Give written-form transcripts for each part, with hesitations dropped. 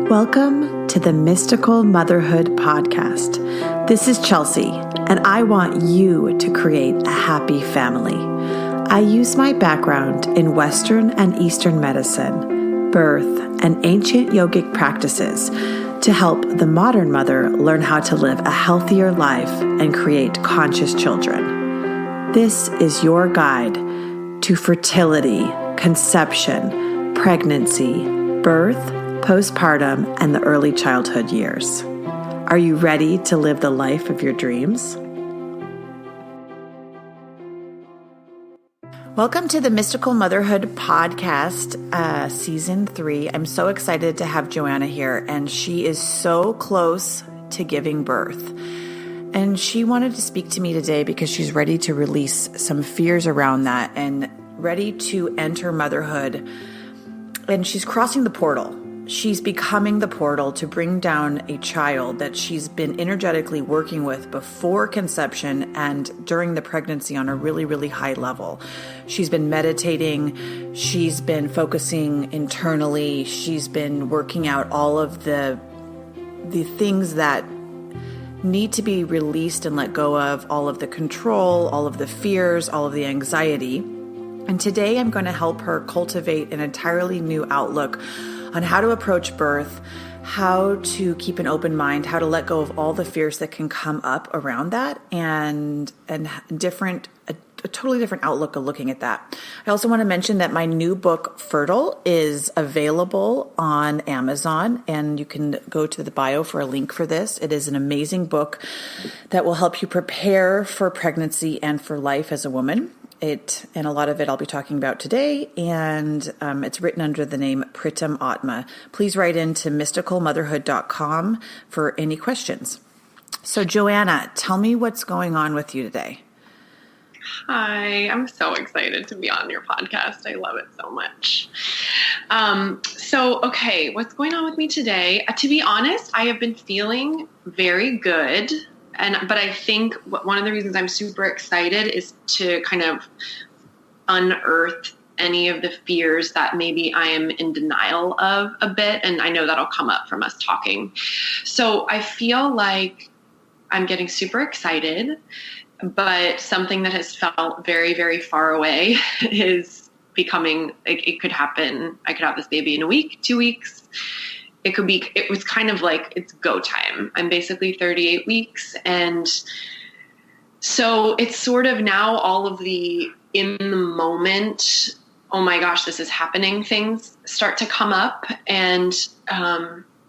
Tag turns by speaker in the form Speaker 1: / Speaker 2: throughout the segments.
Speaker 1: Welcome to the Mystical Motherhood podcast. This is Chelsea, and I want you to create a happy family. I use my background in Western and Eastern medicine, birth, and ancient yogic practices to help the modern mother learn how to live a healthier life and create conscious children. This is your guide to fertility, conception, pregnancy, birth, postpartum, and the early childhood years. Are you ready to live the life of your dreams? Welcome to the Mystical Motherhood podcast, season 3. I'm so excited to have Joanna here, and she is so close to giving birth. And she wanted to speak to me today because she's ready to release some fears around that and ready to enter motherhood. And she's crossing the portal. She's becoming the portal to bring down a child that she's been energetically working with before conception and during the pregnancy on a really, really high level. She's been meditating. She's been focusing internally. She's been working out all of the things that need to be released and let go of, all of the control, all of the fears, all of the anxiety. And today I'm going to help her cultivate an entirely new outlook on how to approach birth, how to keep an open mind, how to let go of all the fears that can come up around that, and a totally different outlook of looking at that. I also want to mention that my new book, Fertile, is available on Amazon, and you can go to the bio for a link for this. It is an amazing book that will help you prepare for pregnancy and for life as a woman. And a lot of it I'll be talking about today, and it's written under the name Pritam Atma. Please write into mysticalmotherhood.com for any questions. So Joanna, tell me what's going on with you today.
Speaker 2: Hi, I'm so excited to be on your podcast. I love it so much. Okay, what's going on with me today? To be honest, I have been feeling very good. But I think one of the reasons I'm super excited is to kind of unearth any of the fears that maybe I am in denial of a bit. And I know that'll come up from us talking. So I feel like I'm getting super excited, but something that has felt very, very far away is becoming, it could happen. I could have this baby in a week, 2 weeks. It was kind of like it's go time. I'm basically 38 weeks. And so it's sort of now all of the in the moment, oh my gosh, this is happening things start to come up. And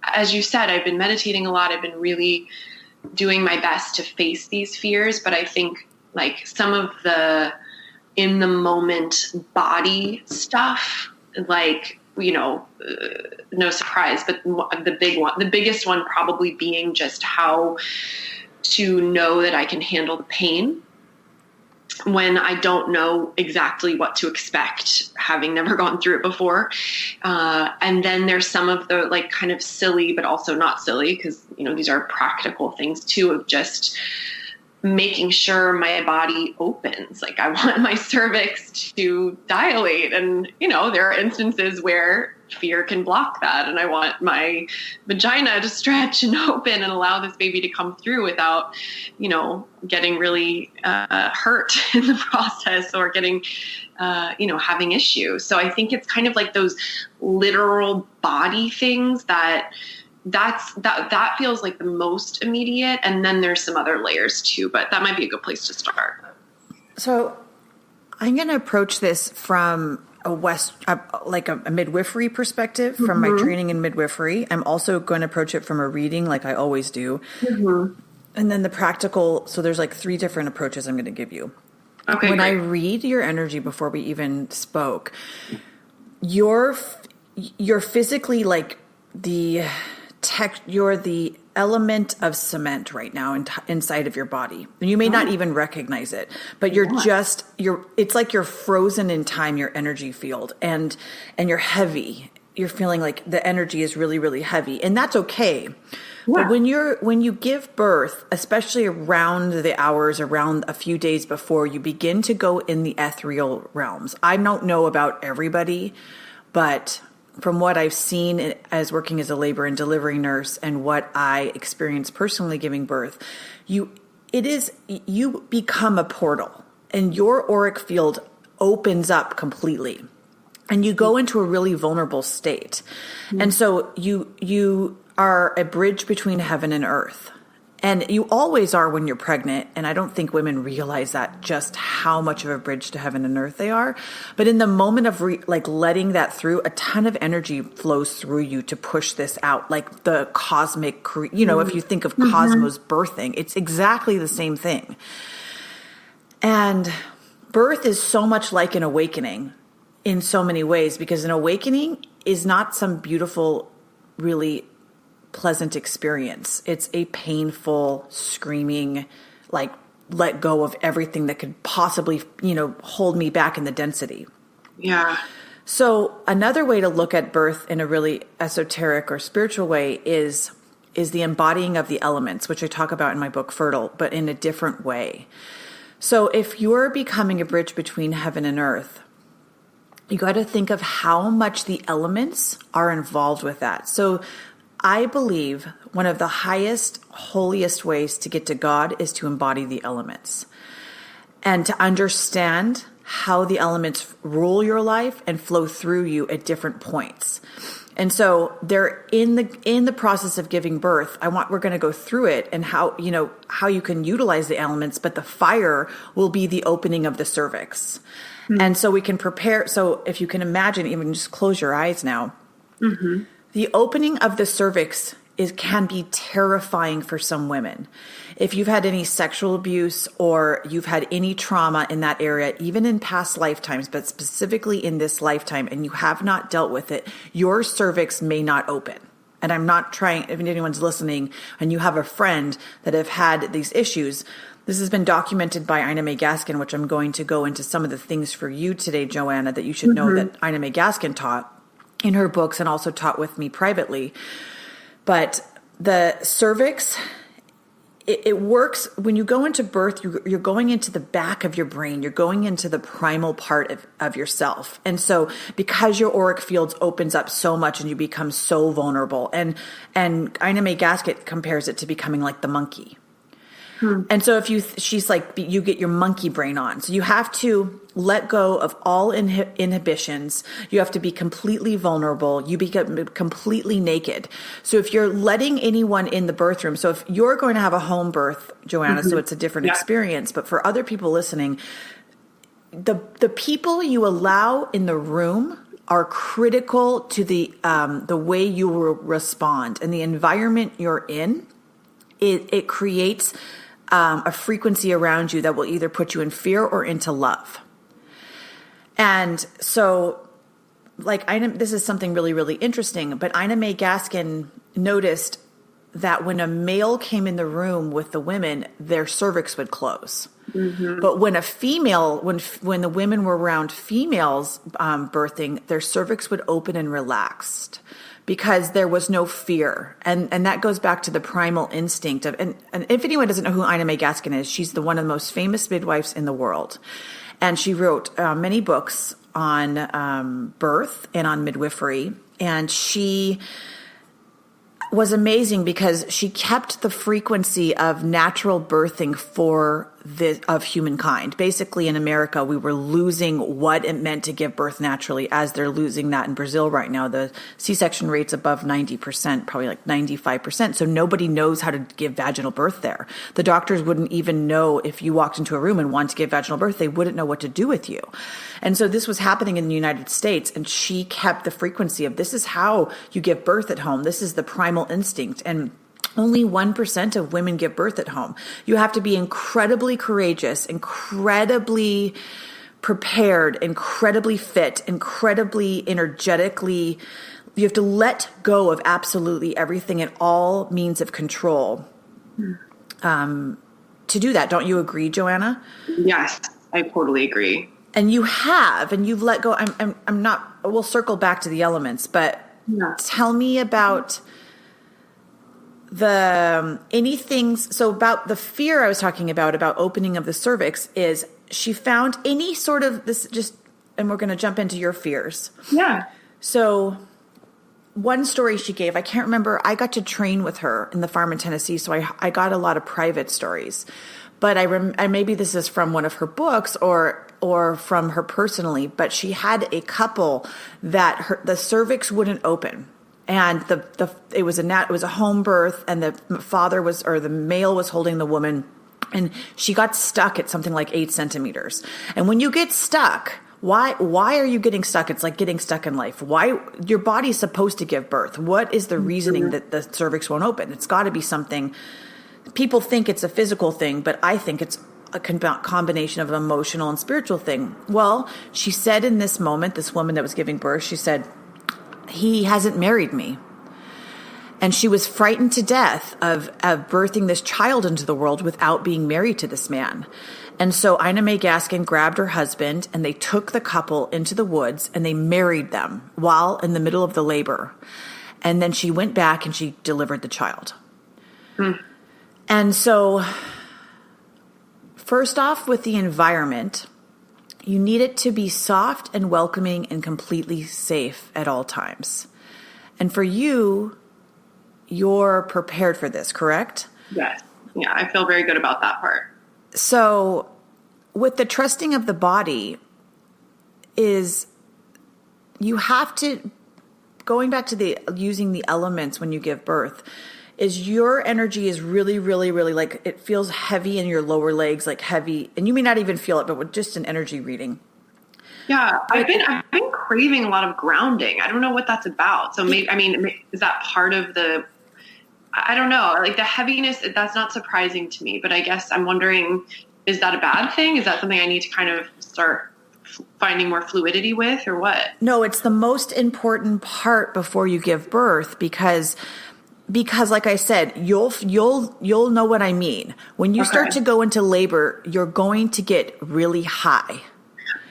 Speaker 2: as you said, I've been meditating a lot. I've been really doing my best to face these fears. But I think like some of the in the moment body stuff, like, no surprise, but the biggest one probably being just how to know that I can handle the pain when I don't know exactly what to expect, having never gone through it before. And then there's some of the like kind of silly, but also not silly, because, these are practical things too, of just making sure my body opens. Like I want my cervix to dilate, and, there are instances where fear can block that. And I want my vagina to stretch and open and allow this baby to come through without, getting really hurt in the process or getting, having issues. So I think it's kind of like those literal body things that feels like the most immediate. And then there's some other layers too, but that might be a good place to start.
Speaker 1: So I'm going to approach this from a midwifery perspective, from my training in midwifery. I'm also going to approach it from a reading, like I always do. Mm-hmm. And then the practical. So there's like 3 different approaches I'm going to give you. Okay. When great. I read your energy before we even spoke, you're physically like you're the element of cement right now inside of your body. And you may not even recognize it, but it's like you're frozen in time, your energy field, and you're heavy. You're feeling like the energy is really, really heavy, and that's okay. Yeah. But when you give birth, especially around the hours, around a few days before, you begin to go in the ethereal realms. I don't know about everybody, but from what I've seen as working as a labor and delivery nurse and what I experienced personally giving birth, you become a portal and your auric field opens up completely and you go into a really vulnerable state. Mm-hmm. And so you are a bridge between heaven and earth. And you always are when you're pregnant. And I don't think women realize that, just how much of a bridge to heaven and earth they are. But in the moment of letting that through, a ton of energy flows through you to push this out. Like the cosmic, if you think of cosmos birthing, it's exactly the same thing. And birth is so much like an awakening in so many ways, because an awakening is not some beautiful, really pleasant experience. It's a painful, screaming, let go of everything that could possibly, hold me back in the density.
Speaker 2: Yeah.
Speaker 1: So another way to look at birth in a really esoteric or spiritual way is the embodying of the elements, which I talk about in my book, Fertile, but in a different way. So if you're becoming a bridge between heaven and earth, you got to think of how much the elements are involved with that. So I believe one of the highest, holiest ways to get to God is to embody the elements and to understand how the elements rule your life and flow through you at different points. And so they're in the process of giving birth. We're going to go through it and how you can utilize the elements, but the fire will be the opening of the cervix. Mm-hmm. And so we can prepare. So if you can imagine, even just close your eyes now. Mm-hmm. The opening of the cervix can be terrifying for some women. If you've had any sexual abuse or you've had any trauma in that area, even in past lifetimes, but specifically in this lifetime, and you have not dealt with it, your cervix may not open. And I'm not trying, if anyone's listening and you have a friend that have had these issues, this has been documented by Ina May Gaskin, which I'm going to go into some of the things for you today, Joanna, that you should know that Ina May Gaskin taught in her books and also taught with me privately. But the cervix, it works when you go into birth, you're going into the back of your brain. You're going into the primal part of yourself. And so because your auric fields opens up so much and you become so vulnerable, and Ina May Gaskin compares it to becoming like the monkey. And so she's like, you get your monkey brain on. So you have to let go of all inhibitions. You have to be completely vulnerable. You become completely naked. So if you're letting anyone in the birth room, so if you're going to have a home birth, Joanna, so it's a different experience, but for other people listening, the people you allow in the room are critical to the way you will respond, and the environment you're in. It creates a frequency around you that will either put you in fear or into love. And so, this is something really, really interesting, but Ina May Gaskin noticed that when a male came in the room with the women, their cervix would close. Mm-hmm. But when a female, when the women were around females birthing, their cervix would open and relaxed, because there was no fear. And that goes back to the primal instinct of, and if anyone doesn't know who Ina May Gaskin is, she's one of the most famous midwives in the world. And she wrote many books on birth and on midwifery. And she was amazing because she kept the frequency of natural birthing of humankind. Basically, in America, we were losing what it meant to give birth naturally, as they're losing that in Brazil right now. The C-section rate's above 90%, probably like 95%. So nobody knows how to give vaginal birth there. The doctors wouldn't even know if you walked into a room and wanted to give vaginal birth. They wouldn't know what to do with you. And so this was happening in the United States, and she kept the frequency of, this is how you give birth at home. This is the primal instinct. And only 1% of women give birth at home. You have to be incredibly courageous, incredibly prepared, incredibly fit, incredibly energetically. You have to let go of absolutely everything and all means of control to do that. Don't you agree, Joanna?
Speaker 2: Yes, I totally agree.
Speaker 1: And you've let go. I'm not, we'll circle back to the elements, but tell me about so about the fear I was talking about opening of the cervix, is she found any sort of this, just, and we're going to jump into your fears.
Speaker 2: Yeah.
Speaker 1: So one story she gave, I can't remember. I got to train with her in the farm in Tennessee, so I got a lot of private stories. But maybe this is from one of her books or from her personally. But she had a couple that the cervix wouldn't open, and it was a home birth, and the male was holding the woman, and she got stuck at something like 8 centimeters. And when you get stuck, why are you getting stuck? It's like getting stuck in life. Why? Your body's supposed to give birth. What is the reasoning that the cervix won't open? It's got to be something. People think it's a physical thing, but I think it's a combination of an emotional and spiritual thing. Well, she said in this moment, this woman that was giving birth, she said, he hasn't married me. And she was frightened to death of birthing this child into the world without being married to this man. And so Ina May Gaskin grabbed her husband, and they took the couple into the woods, and they married them while in the middle of the labor. And then she went back and she delivered the child. And so, first off, with the environment, you need it to be soft and welcoming and completely safe at all times. And for you, you're prepared for this, correct?
Speaker 2: Yes. Yeah, I feel very good about that part.
Speaker 1: So, with the trusting of the body is you have to, going back to using the elements when you give birth, is your energy is really, really, really like it feels heavy in your lower legs, like heavy, and you may not even feel it, but with just an energy reading.
Speaker 2: Yeah, I've been craving a lot of grounding. I don't know what that's about. So maybe, is that part of the, I don't know, like the heaviness, that's not surprising to me, but I guess I'm wondering, is that a bad thing? Is that something I need to kind of start finding more fluidity with, or what?
Speaker 1: No, it's the most important part before you give birth because like I said, you'll know what I mean. When you start to go into labor, you're going to get really high.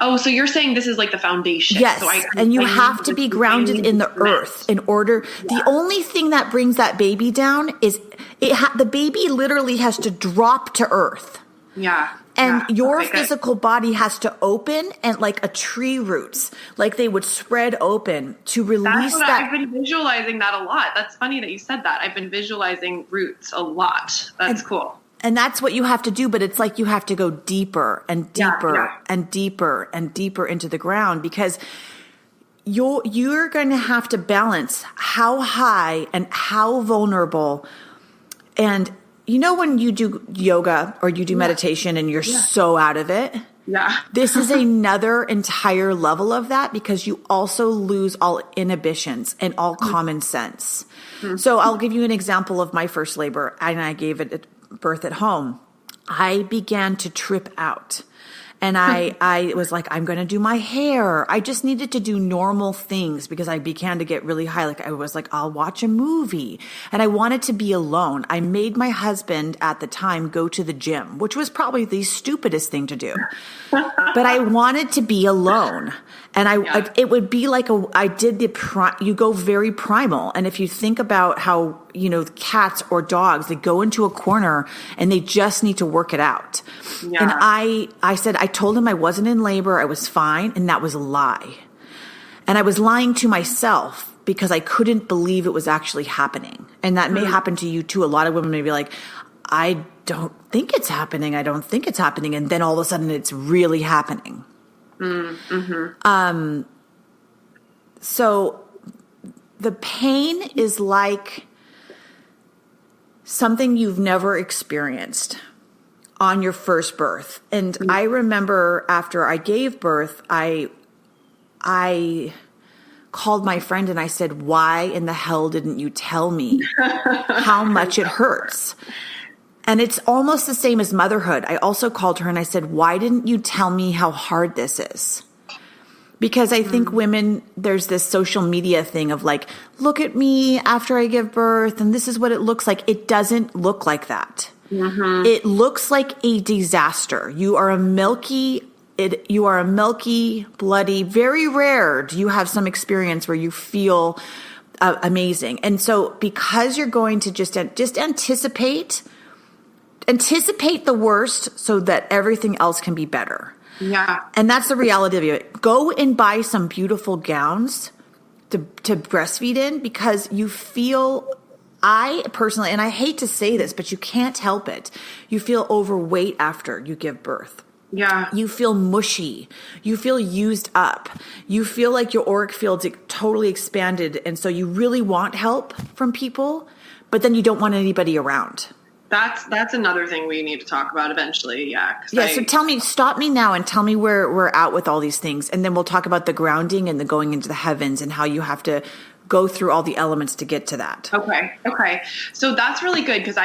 Speaker 2: Oh, so you're saying this is like the foundation.
Speaker 1: Yes,
Speaker 2: so
Speaker 1: and you have to be grounded in the earth in order. Yeah. The only thing that brings that baby down is the baby literally has to drop to earth.
Speaker 2: Yeah.
Speaker 1: And your physical body has to open, and like a tree roots, like they would spread open to release that.
Speaker 2: I've been visualizing that a lot. That's funny that you said that. I've been visualizing roots a lot. That's cool.
Speaker 1: And that's what you have to do, but it's like you have to go deeper and deeper and deeper and deeper into the ground, because you're going to have to balance how high and how vulnerable. And you know when you do yoga or you do meditation and you're so out of it?
Speaker 2: Yeah.
Speaker 1: This is another entire level of that, because you also lose all inhibitions and all common sense. So I'll give you an example of my first labor, and I gave it at birth at home. I began to trip out. And I was like, I'm going to do my hair. I just needed to do normal things because I began to get really high. Like I was like, I'll watch a movie. And I wanted to be alone. I made my husband at the time go to the gym, which was probably the stupidest thing to do. But I wanted to be alone. And it would be like you go very primal. And if you think about how, cats or dogs, they go into a corner and they just need to work it out. Yeah. And I told him I wasn't in labor. I was fine. And that was a lie. And I was lying to myself because I couldn't believe it was actually happening. And that may happen to you too. A lot of women may be like, I don't think it's happening. I don't think it's happening. And then all of a sudden it's really happening. Mm-hmm. So the pain is like something you've never experienced on your first birth. And I remember after I gave birth, I called my friend and I said, why in the hell didn't you tell me how much it hurts? And it's almost the same as motherhood. I also called her and I said, why didn't you tell me how hard this is? Because I think women, there's this social media thing of like, look at me after I give birth and this is what it looks like. It doesn't look like that. Mm-hmm. It looks like a disaster. You are a milky, bloody, very rare do you have some experience where you feel amazing. And so because you're going to just anticipate the worst so that everything else can be better.
Speaker 2: Yeah.
Speaker 1: And that's the reality of it. Go and buy some beautiful gowns to breastfeed in because you feel, I personally, and I hate to say this, but you can't help it. You feel overweight after you give birth.
Speaker 2: Yeah.
Speaker 1: You feel mushy. You feel used up. You feel like your auric field's totally expanded. And so you really want help from people, but then you don't want anybody around.
Speaker 2: That's another thing we need to talk about eventually. Yeah.
Speaker 1: So stop me now and tell me where we're at with all these things. And then we'll talk about the grounding and the going into the heavens and how you have to go through all the elements to get to that.
Speaker 2: Okay. So that's really good because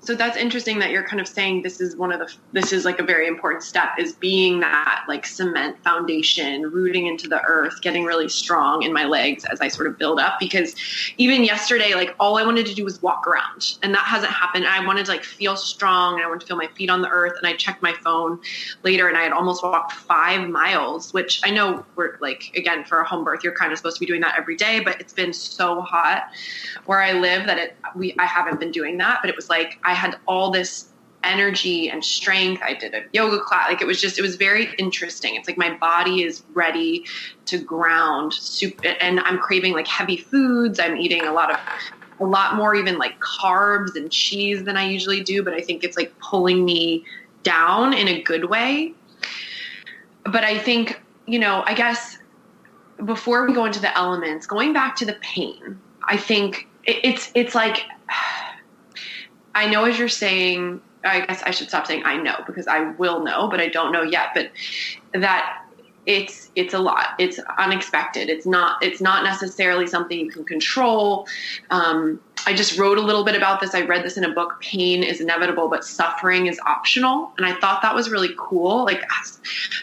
Speaker 2: so that's interesting that you're kind of saying this is like a very important step, is being that like cement foundation, rooting into the earth, getting really strong in my legs as I sort of build up. Because even yesterday, like all I wanted to do was walk around, and that hasn't happened. I wanted to like feel strong, and I wanted to feel my feet on the earth. And I checked my phone later, and I had almost walked 5 miles, which I know we're like, again, for a home birth, you're kind of supposed to be doing that every day, but it's been so hot where I live that I haven't been doing that. But it was like I had all this energy and strength. I did a yoga class. Like it was very interesting. It's like my body is ready to ground, and I'm craving like heavy foods. I'm eating a lot more even like carbs and cheese than I usually do, but I think it's like pulling me down in a good way. But I think, I guess before we go into the elements, going back to the pain, I think it's like, I know as you're saying, I guess I should stop saying I know because I will know, but I don't know yet. But that it's a lot. It's unexpected. It's not necessarily something you can control. I just wrote a little bit about this. I read this in a book, Pain is Inevitable, but Suffering is Optional. And I thought that was really cool.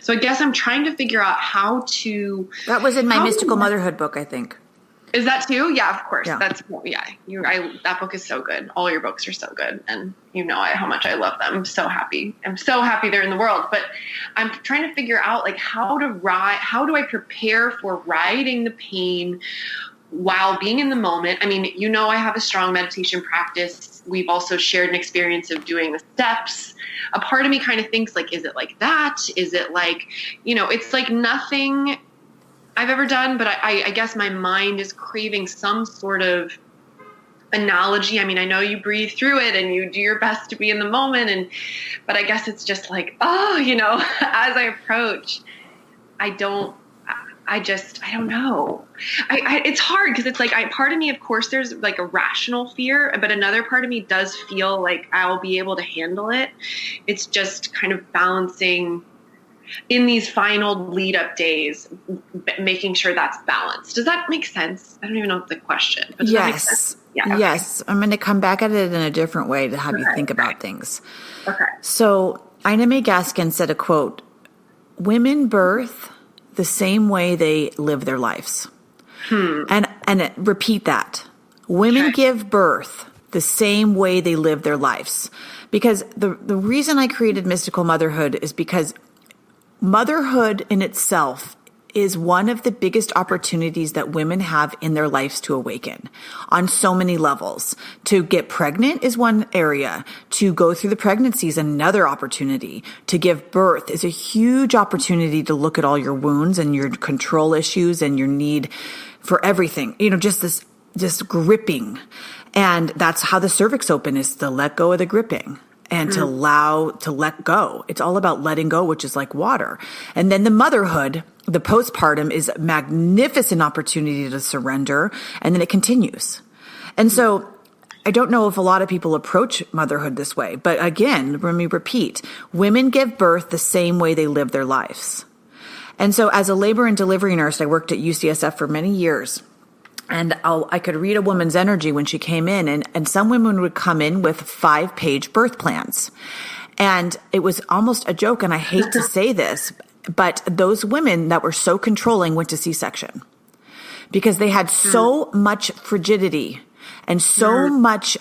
Speaker 2: So I guess I'm trying to figure out how to.
Speaker 1: That was in my Mystical Motherhood book, I think.
Speaker 2: Is that too? Yeah, of course.
Speaker 1: Yeah.
Speaker 2: That book is so good. All your books are so good. And how much I love them. I'm so happy. I'm so happy they're in the world, but I'm trying to figure out like how do I prepare for riding the pain while being in the moment. I mean, I have a strong meditation practice. We've also shared an experience of doing the steps. A part of me kind of thinks like, is it like that? Is it like, it's like nothing I've ever done, but I guess my mind is craving some sort of analogy. I mean, I know you breathe through it and you do your best to be in the moment, but I guess it's just like, as I approach, I don't know. It's hard because it's like, part of me, of course, there's like a rational fear, but another part of me does feel like I'll be able to handle it. It's just kind of balancing in these final lead up days, making sure that's balanced. Does that make sense? I don't even know if it's a question, but does that make sense? Yeah, okay.
Speaker 1: Yes. I'm going to come back at it in a different way to have you think about things.
Speaker 2: Okay.
Speaker 1: So Ina May Gaskin said a quote, "Women birth the same way they live their lives." And repeat that. Women give birth the same way they live their lives. Because the reason I created Mystical Motherhood is because motherhood in itself is one of the biggest opportunities that women have in their lives to awaken on so many levels. To get pregnant is one area. To go through the pregnancy is another opportunity. To give birth is a huge opportunity to look at all your wounds and your control issues and your need for everything. Just gripping. And that's how the cervix open, is to let go of the gripping. And to let go. It's all about letting go, which is like water. And then the motherhood, the postpartum, is a magnificent opportunity to surrender. And then it continues. And so I don't know if a lot of people approach motherhood this way. But again, let me repeat, women give birth the same way they live their lives. And so as a labor and delivery nurse, I worked at UCSF for many years. And I could read a woman's energy when she came in, and some women would come in with 5-page birth plans. And it was almost a joke, and I hate to say this, but those women that were so controlling went to C-section because they had so much frigidity and so much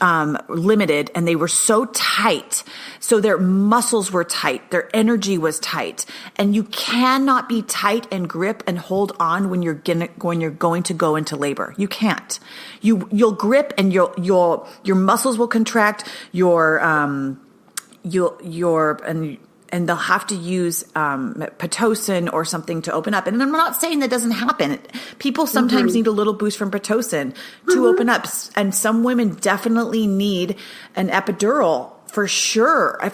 Speaker 1: limited, and they were so tight. So their muscles were tight. Their energy was tight. And you cannot be tight and grip and hold on when you're going to go into labor. You can't. You'll grip and your muscles will contract. and they'll have to use Pitocin or something to open up. And I'm not saying that doesn't happen. People sometimes need a little boost from Pitocin to open up. And some women definitely need an epidural for sure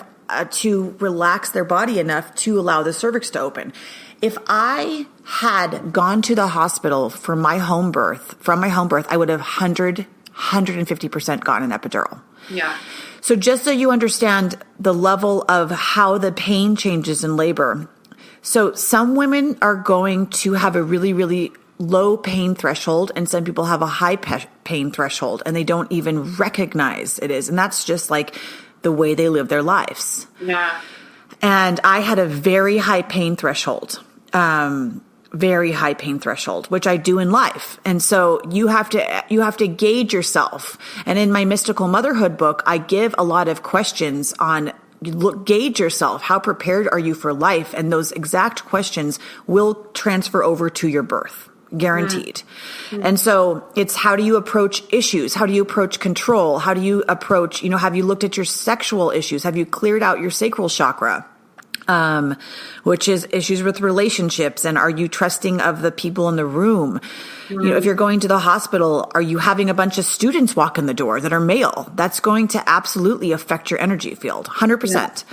Speaker 1: to relax their body enough to allow the cervix to open. If I had gone to the hospital from my home birth, I would have 150% gotten an epidural.
Speaker 2: Yeah.
Speaker 1: So just so you understand the level of how the pain changes in labor. So some women are going to have a really, really low pain threshold, and some people have a high pain threshold, and they don't even recognize it is. And that's just like the way they live their lives. Yeah. And I had a very high pain threshold. Which I do in life. And so you have to gauge yourself. And in my Mystical Motherhood book, I give a lot of questions on gauge yourself. How prepared are you for life? And those exact questions will transfer over to your birth. Guaranteed. Mm-hmm. And so it's how do you approach issues? How do you approach control? How do you approach, have you looked at your sexual issues? Have you cleared out your sacral chakra? Which is issues with relationships. And are you trusting of the people in the room? Mm-hmm. If you're going to the hospital, are you having a bunch of students walk in the door that are male? That's going to absolutely affect your energy field, 100%.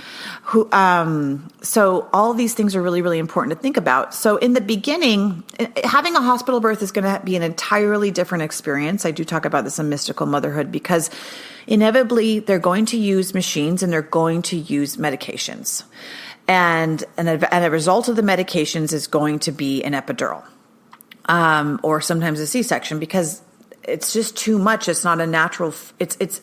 Speaker 1: Yeah. So all of these things are really, really important to think about. So in the beginning, having a hospital birth is going to be an entirely different experience. I do talk about this in Mystical Motherhood because inevitably they're going to use machines and they're going to use medications. And a result of the medications is going to be an epidural, or sometimes a C-section, because it's just too much. It's not a natural. It's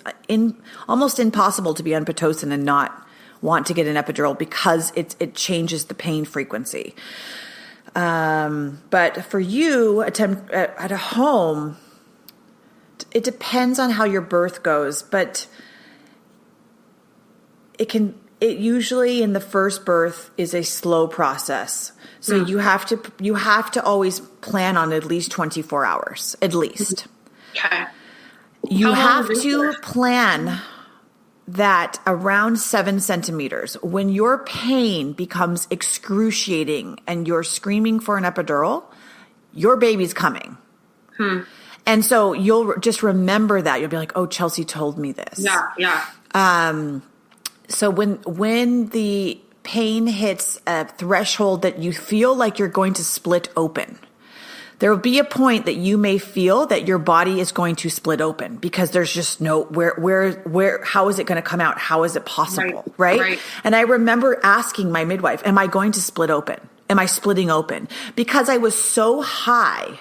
Speaker 1: almost impossible to be on Pitocin and not want to get an epidural because it changes the pain frequency. But for you, at a home, it depends on how your birth goes, but it usually in the first birth is a slow process. So you have to always plan on at least 24 hours, at least.
Speaker 2: Okay.
Speaker 1: You have to plan that around 7 centimeters. When your pain becomes excruciating and you're screaming for an epidural, your baby's coming. And so you'll just remember that. You'll be like, oh, Chelsea told me this.
Speaker 2: Yeah.
Speaker 1: So when the pain hits a threshold that you feel like you're going to split open, there will be a point that you may feel that your body is going to split open because there's just no, how is it going to come out? How is it possible? Right? And I remember asking my midwife, am I going to split open? Am I splitting open? Because I was so high.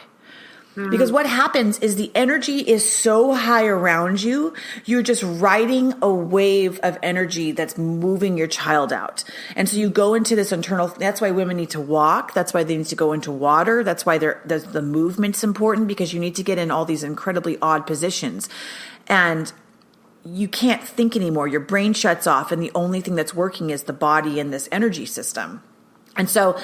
Speaker 1: Because what happens is the energy is so high around you, you're just riding a wave of energy that's moving your child out. And so you go into this internal, that's why women need to walk. That's why they need to go into water. That's why the movement's important, because you need to get in all these incredibly odd positions. And you can't think anymore. Your brain shuts off, and the only thing that's working is the body and this energy system. And so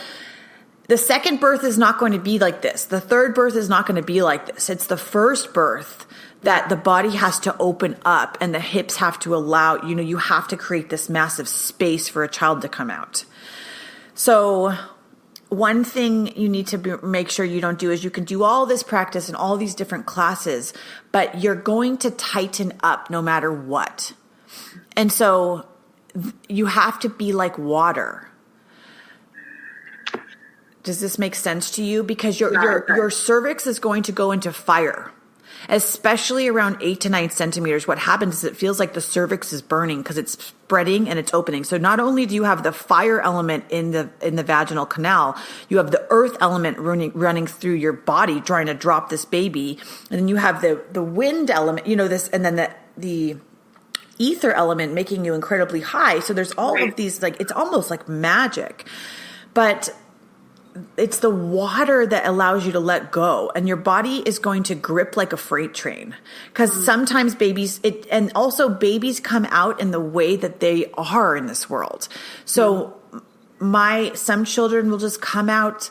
Speaker 1: the second birth is not going to be like this. The third birth is not going to be like this. It's the first birth that the body has to open up and the hips have to allow, you have to create this massive space for a child to come out. So one thing you need to make sure you don't do is you can do all this practice and all these different classes, but you're going to tighten up no matter what. And so you have to be like water. Does this make sense to you? Because your cervix is going to go into fire, especially around 8 to 9 centimeters. What happens is it feels like the cervix is burning because it's spreading and it's opening. So not only do you have the fire element in the vaginal canal, you have the earth element running through your body, trying to drop this baby, and then you have the wind element, this, and then the ether element making you incredibly high. So there's all of these, it's almost like magic, but it's the water that allows you to let go, and your body is going to grip like a freight train, because sometimes babies come out in the way that they are in this world. So some children will just come out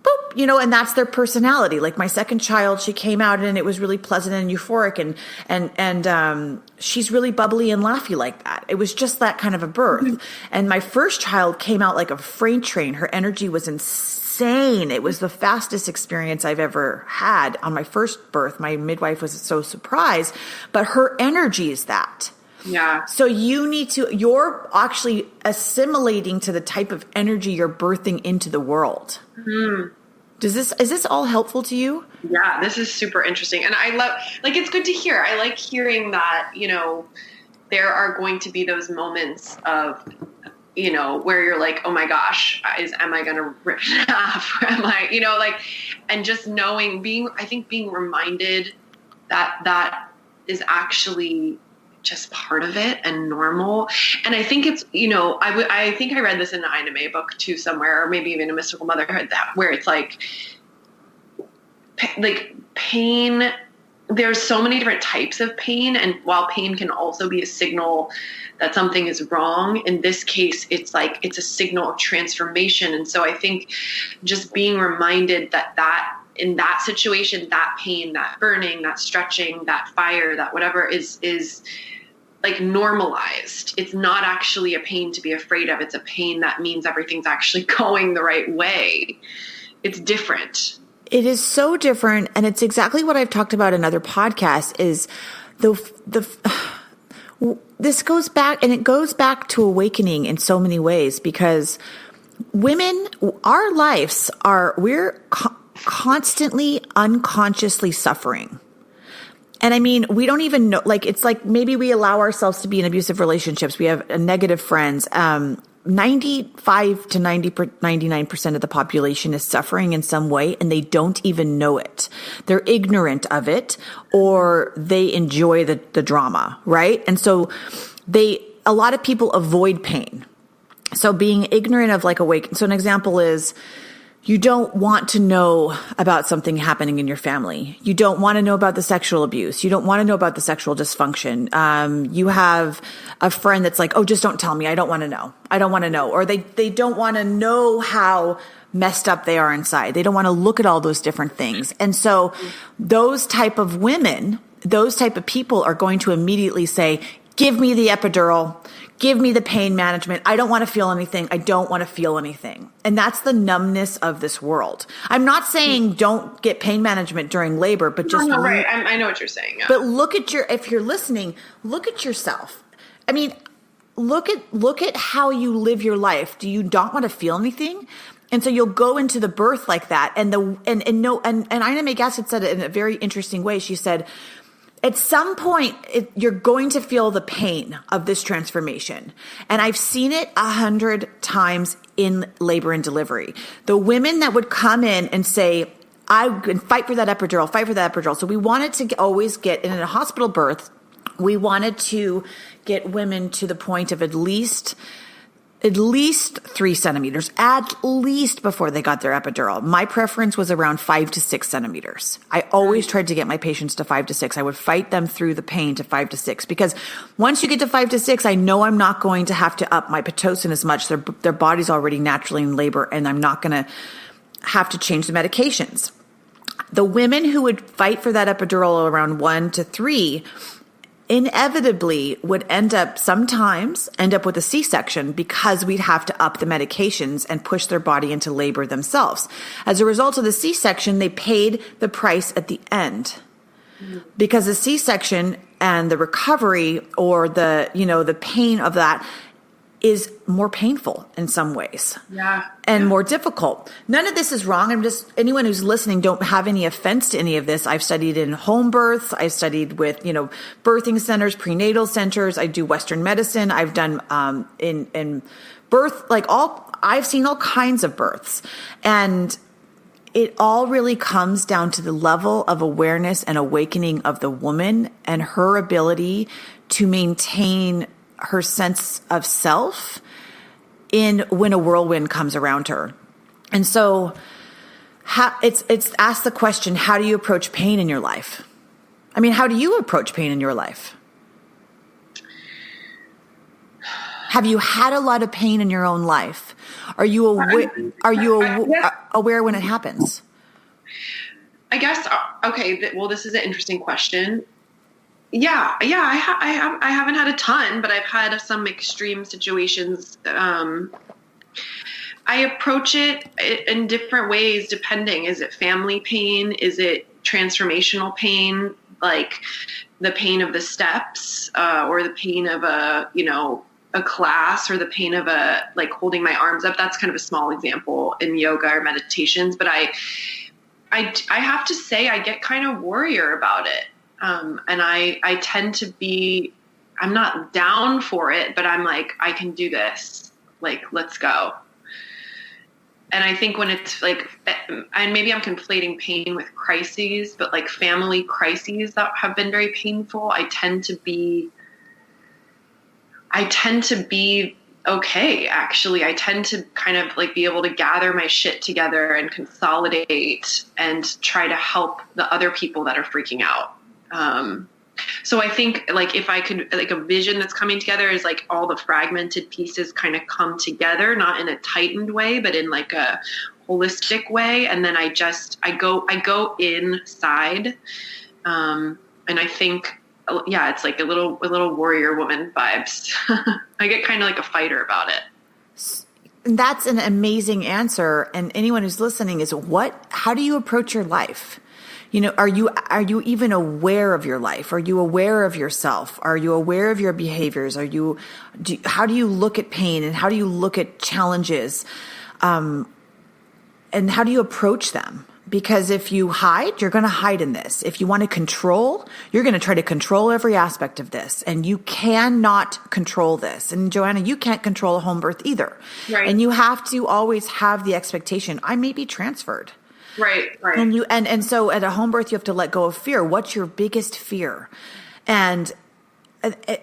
Speaker 1: boop, and that's their personality. Like my second child, she came out and it was really pleasant and euphoric, and she's really bubbly and laughy like that. It was just that kind of a birth. Mm-hmm. And my first child came out like a freight train. Her energy was insane. It was the fastest experience I've ever had on my first birth. My midwife was so surprised, but her energy is that.
Speaker 2: Yeah.
Speaker 1: So you're actually assimilating to the type of energy you're birthing into the world. Mm-hmm. Is this all helpful to you?
Speaker 2: Yeah, this is super interesting. And I love, it's good to hear. I like hearing that, there are going to be those moments of, where you're like, oh my gosh, am I going to rip it in half? Or am I, and just knowing, being reminded that is actually just part of it and normal. And I think it's, I think I read this in an Ina May book too somewhere, or maybe even a Mystical Motherhood, where it's like pain, there's so many different types of pain. And while pain can also be a signal that something is wrong, in this case, it's a signal of transformation. And so I think just being reminded that in that situation, that pain, that burning, that stretching, that fire, that whatever is normalized. It's not actually a pain to be afraid of. It's a pain that means everything's actually going the right way. It's different.
Speaker 1: It is so different. And it's exactly what I've talked about in other podcasts is this goes back, and it goes back to awakening in so many ways, because women, our lives we're constantly unconsciously suffering. And I mean, we don't even know, it's like maybe we allow ourselves to be in abusive relationships. We have negative friends. 95 to 99% of the population is suffering in some way, and they don't even know it. They're ignorant of it, or they enjoy the drama, right? And so a lot of people avoid pain. So being ignorant of so an example is, you don't want to know about something happening in your family. You don't want to know about the sexual abuse. You don't want to know about the sexual dysfunction. You have a friend that's like, oh, just don't tell me. I don't want to know. I don't want to know. Or they don't want to know how messed up they are inside. They don't want to look at all those different things. And so those type of women, those type of people are going to immediately say, give me the epidural. Give me the pain management. I don't want to feel anything. I don't want to feel anything. And that's the numbness of this world. I'm not saying don't get pain management during labor, but just...
Speaker 2: No, right. I know what you're saying. Yeah.
Speaker 1: But if you're listening, look at yourself. I mean, look at how you live your life. Do you not want to feel anything? And so you'll go into the birth like that. And Ina May Gaskin said it in a very interesting way. She said, at some point, you're going to feel the pain of this transformation. And I've seen it 100 times in labor and delivery. The women that would come in and say, I can fight for that epidural. So we wanted to always get in a hospital birth. We wanted to get women to the point of at least 3 centimeters, at least before they got their epidural. My preference was around 5 to 6 centimeters. I always tried to get my patients to 5 to 6. I would fight them through the pain to 5 to 6, because once you get to 5 to 6, I know I'm not going to have to up my Pitocin as much. Their body's already naturally in labor, and I'm not going to have to change the medications. The women who would fight for that epidural around 1 to 3 inevitably would sometimes end up with a C-section, because we'd have to up the medications and push their body into labor themselves. As a result of the C-section, they paid the price at the end, because the C-section and the recovery, or the pain of that, is more painful in some ways.
Speaker 2: Yeah.
Speaker 1: And more difficult. None of this is wrong. Anyone who's listening, don't have any offense to any of this. I've studied in home births. I've studied with, birthing centers, prenatal centers. I do Western medicine. I've done, in birth, I've seen all kinds of births. And it all really comes down to the level of awareness and awakening of the woman and her ability to maintain her sense of self when a whirlwind comes around her. And so it's asked the question, how do you approach pain in your life? I mean, how do you approach pain in your life? Have you had a lot of pain in your own life? Are you aware when it happens?
Speaker 2: I guess, okay, well, this is an interesting question. Yeah, I haven't had a ton, but I've had some extreme situations. I approach it in different ways, depending. Is it family pain? Is it transformational pain, like the pain of the steps, or the pain of a class, or the pain of like holding my arms up? That's kind of a small example in yoga or meditations, but I have to say I get kind of warrior about it. And I tend to be, I'm not down for it, but I'm like, I can do this. Like, let's go. And I think when it's like, and maybe I'm conflating pain with crises, but like family crises that have been very painful, I tend to be okay, actually. I tend to kind of like be able to gather my shit together and consolidate and try to help the other people that are freaking out. So I think like if I could, like a vision that's coming together is like all the fragmented pieces kind of come together, not in a tightened way, but in like a holistic way. And then I go inside. And I think, yeah, it's like a little warrior woman vibes. I get kind of like a fighter about it.
Speaker 1: That's an amazing answer. And anyone who's listening is how do you approach your life? Are you even aware of your life? Are you aware of yourself? Are you aware of your behaviors? How do you look at pain, and how do you look at challenges? And how do you approach them? Because if you hide, you're going to hide in this. If you want to control, you're going to try to control every aspect of this, and you cannot control this. And Joanna, you can't control a home birth either.
Speaker 2: Right.
Speaker 1: And you have to always have the expectation, I may be transferred.
Speaker 2: Right.
Speaker 1: And so at a home birth, you have to let go of fear. What's your biggest fear? And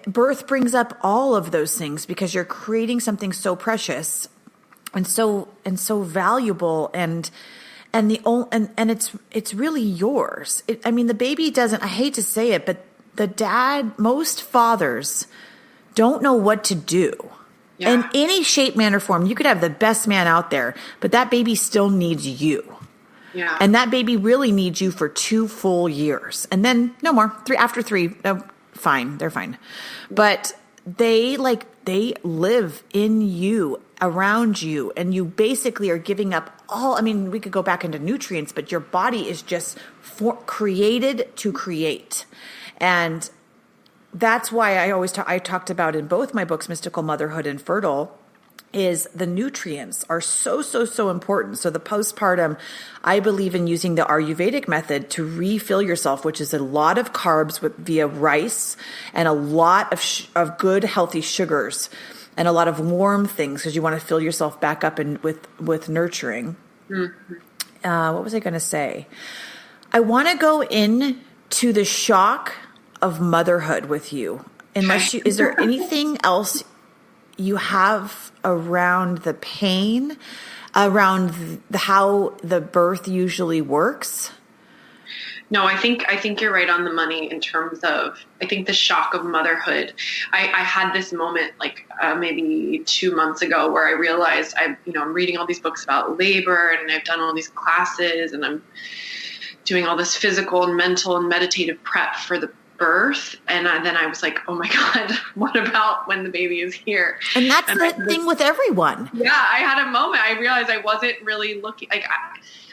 Speaker 1: birth brings up all of those things because you're creating something so precious and so valuable, and it's really yours. The baby doesn't, I hate to say it, but most fathers don't know what to do. Yeah. In any shape, manner, form. You could have the best man out there, but that baby still needs you.
Speaker 2: Yeah.
Speaker 1: And that baby really needs you for 2 full years. And then no more. After 3, fine. They're fine. But they live in you, around you, and you basically are giving up we could go back into nutrients, but your body is just created to create. And that's why I talked about in both my books, Mystical Motherhood and Fertile, is the nutrients are so important. So the postpartum, I believe in using the Ayurvedic method to refill yourself, which is a lot of carbs via rice and a lot of good, healthy sugars and a lot of warm things, because you want to fill yourself back up with nurturing. Mm-hmm. What was I going to say? I want to go into the shock of motherhood with you. Is there anything else you have around the pain, around how the birth usually works?
Speaker 2: No, I think you're right on the money in terms of, I think the shock of motherhood. I had this moment like maybe 2 months ago where I realized I'm reading all these books about labor, and I've done all these classes, and I'm doing all this physical and mental and meditative prep for the birth. And then I was like, oh my God, what about when the baby is here?
Speaker 1: And that's the thing with everyone.
Speaker 2: Yeah, I had a moment. I realized I wasn't really looking, like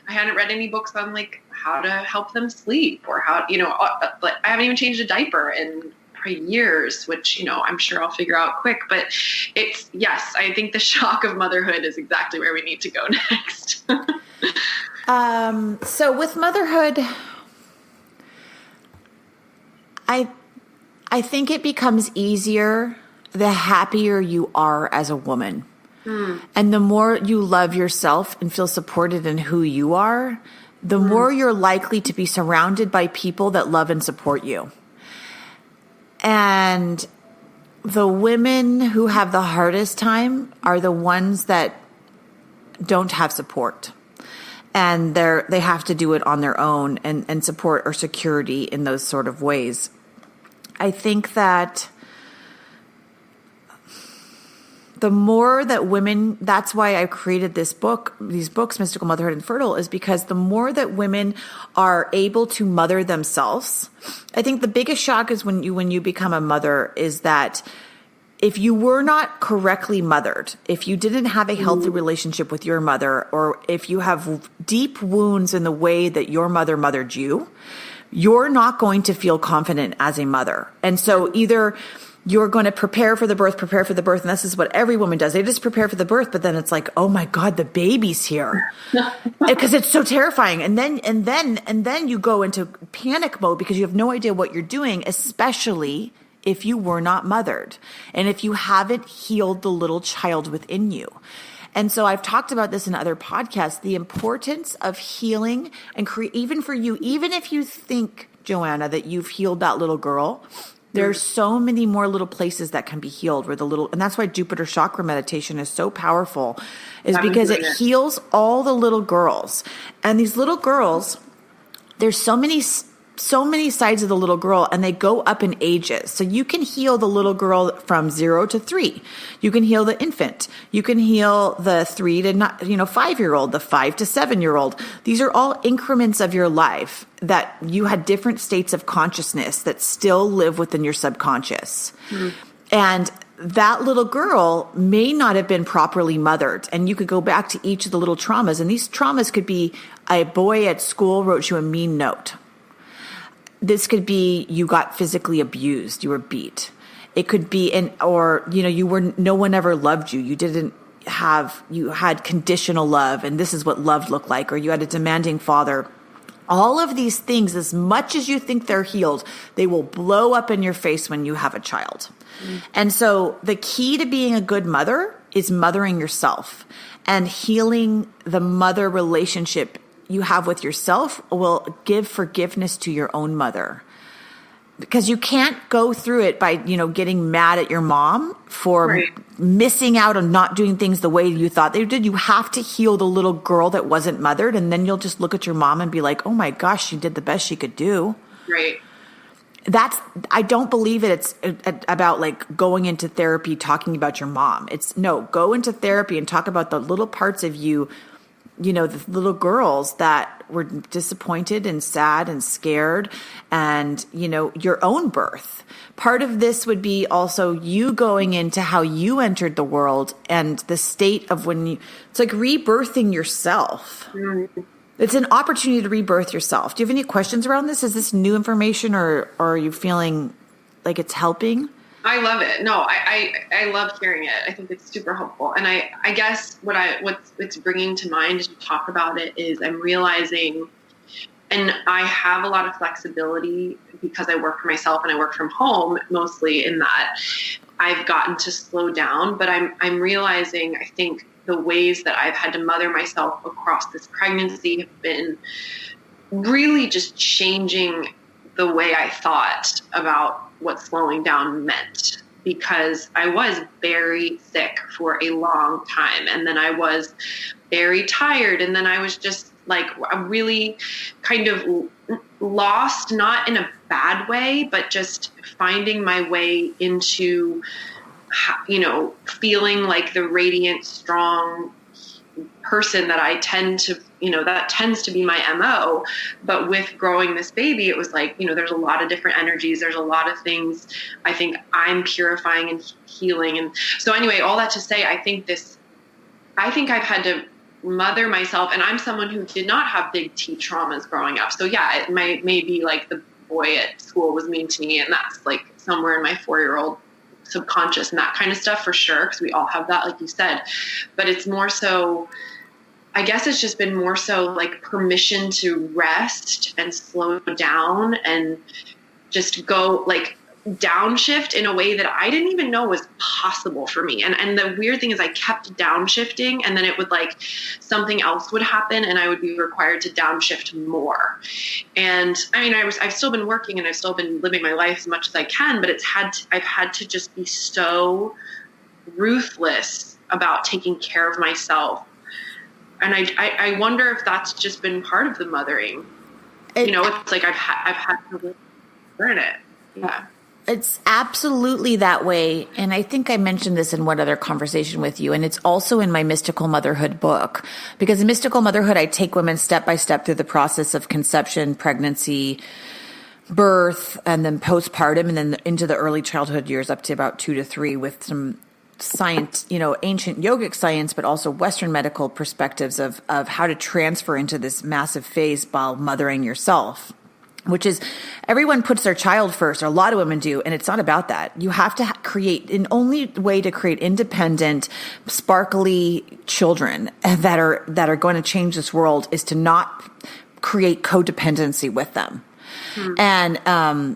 Speaker 2: I hadn't read any books on like how to help them sleep, or how, I haven't even changed a diaper in years, which, I'm sure I'll figure out quick. But yes, I think the shock of motherhood is exactly where we need to go next.
Speaker 1: So with motherhood, I think it becomes easier the happier you are as a woman. And the more you love yourself and feel supported in who you are, the more you're likely to be surrounded by people that love and support you. And the women who have the hardest time are the ones that don't have support. And they have to do it on their own, and support or security in those sort of ways. I think that the more that women, that's why I created these books, Mystical Motherhood and Fertile, is because the more that women are able to mother themselves, I think the biggest shock is when you become a mother is that if you were not correctly mothered, if you didn't have a healthy relationship with your mother, or if you have deep wounds in the way that your mother mothered you, you're not going to feel confident as a mother. And so either you're going to prepare for the birth. And this is what every woman does. They just prepare for the birth, but then it's like, oh my God, the baby's here. Because it's so terrifying. And then you go into panic mode because you have no idea what you're doing, especially if you were not mothered and if you haven't healed the little child within you. And so I've talked about this in other podcasts, the importance of healing and even for you, even if you think, Joanna, that you've healed that little girl, there's so many more little places that can be healed and that's why Jupiter chakra meditation is so powerful, is because it heals all the little girls. And these little girls, there's so many sides of the little girl, and they go up in ages. So you can heal the little girl from 0 to 3. You can heal the infant. You can heal the 3 to 5-year-old, the 5 to 7-year-old. These are all increments of your life that you had different states of consciousness that still live within your subconscious. And that little girl may not have been properly mothered. And you could go back to each of the little traumas. And these traumas could be a boy at school wrote you a mean note. This could be you got physically abused, you were beat. It could be no one ever loved you. You had conditional love, and this is what love looked like, or you had a demanding father. All of these things, as much as you think they're healed, they will blow up in your face when you have a child. And so the key to being a good mother is mothering yourself, and healing the mother relationship you have with yourself will give forgiveness to your own mother, because you can't go through it by, getting mad at your mom for missing out on not doing things the way you thought they did. You have to heal the little girl that wasn't mothered. And then you'll just look at your mom and be like, oh my gosh, she did the best she could do.
Speaker 2: Right.
Speaker 1: I don't believe it's about like going into therapy, talking about your mom. Go into therapy and talk about the little parts of you, the little girls that were disappointed and sad and scared, and, your own birth. Part of this would be also you going into how you entered the world and the state of it's like rebirthing yourself. It's an opportunity to rebirth yourself. Do you have any questions around this? Is this new information, or are you feeling like it's helping?
Speaker 2: I love it. No, I love hearing it. I think it's super helpful. And I guess what it's bringing to mind as you talk about it is I'm realizing, and I have a lot of flexibility because I work for myself and I work from home mostly, in that I've gotten to slow down, but I'm realizing, I think the ways that I've had to mother myself across this pregnancy have been really just changing the way I thought about what slowing down meant, because I was very sick for a long time. And then I was very tired. And then I was just like really kind of lost, not in a bad way, but just finding my way into, feeling like the radiant, strong person that I tend to, that tends to be my MO. But with growing this baby, it was like, there's a lot of different energies. There's a lot of things I think I'm purifying and healing. And so anyway, all that to say, I think I've had to mother myself, and I'm someone who did not have big T traumas growing up. So yeah, it may be like the boy at school was mean to me, and that's like somewhere in my 4-year-old subconscious and that kind of stuff for sure, because we all have that, like you said. But it's more so, I guess it's just been more so like permission to rest and slow down and just go like downshift in a way that I didn't even know was possible for me. And the weird thing is I kept downshifting, and then it would like something else would happen and I would be required to downshift more. And I mean, I've still been working and I've still been living my life as much as I can, but I've had to just be so ruthless about taking care of myself. And I wonder if that's just been part of the mothering. It's like I've had to learn it. Yeah.
Speaker 1: It's absolutely that way. And I think I mentioned this in one other conversation with you. And it's also in my Mystical Motherhood book, because in Mystical Motherhood, I take women step by step through the process of conception, pregnancy, birth, and then postpartum, and then into the early childhood years up to about 2 to 3 with some science, ancient yogic science, but also Western medical perspectives of how to transfer into this massive phase while mothering yourself. Which is, everyone puts their child first, or a lot of women do, and it's not about that. You have to create, an only way to create independent, sparkly children that are going to change this world is to not create codependency with them. And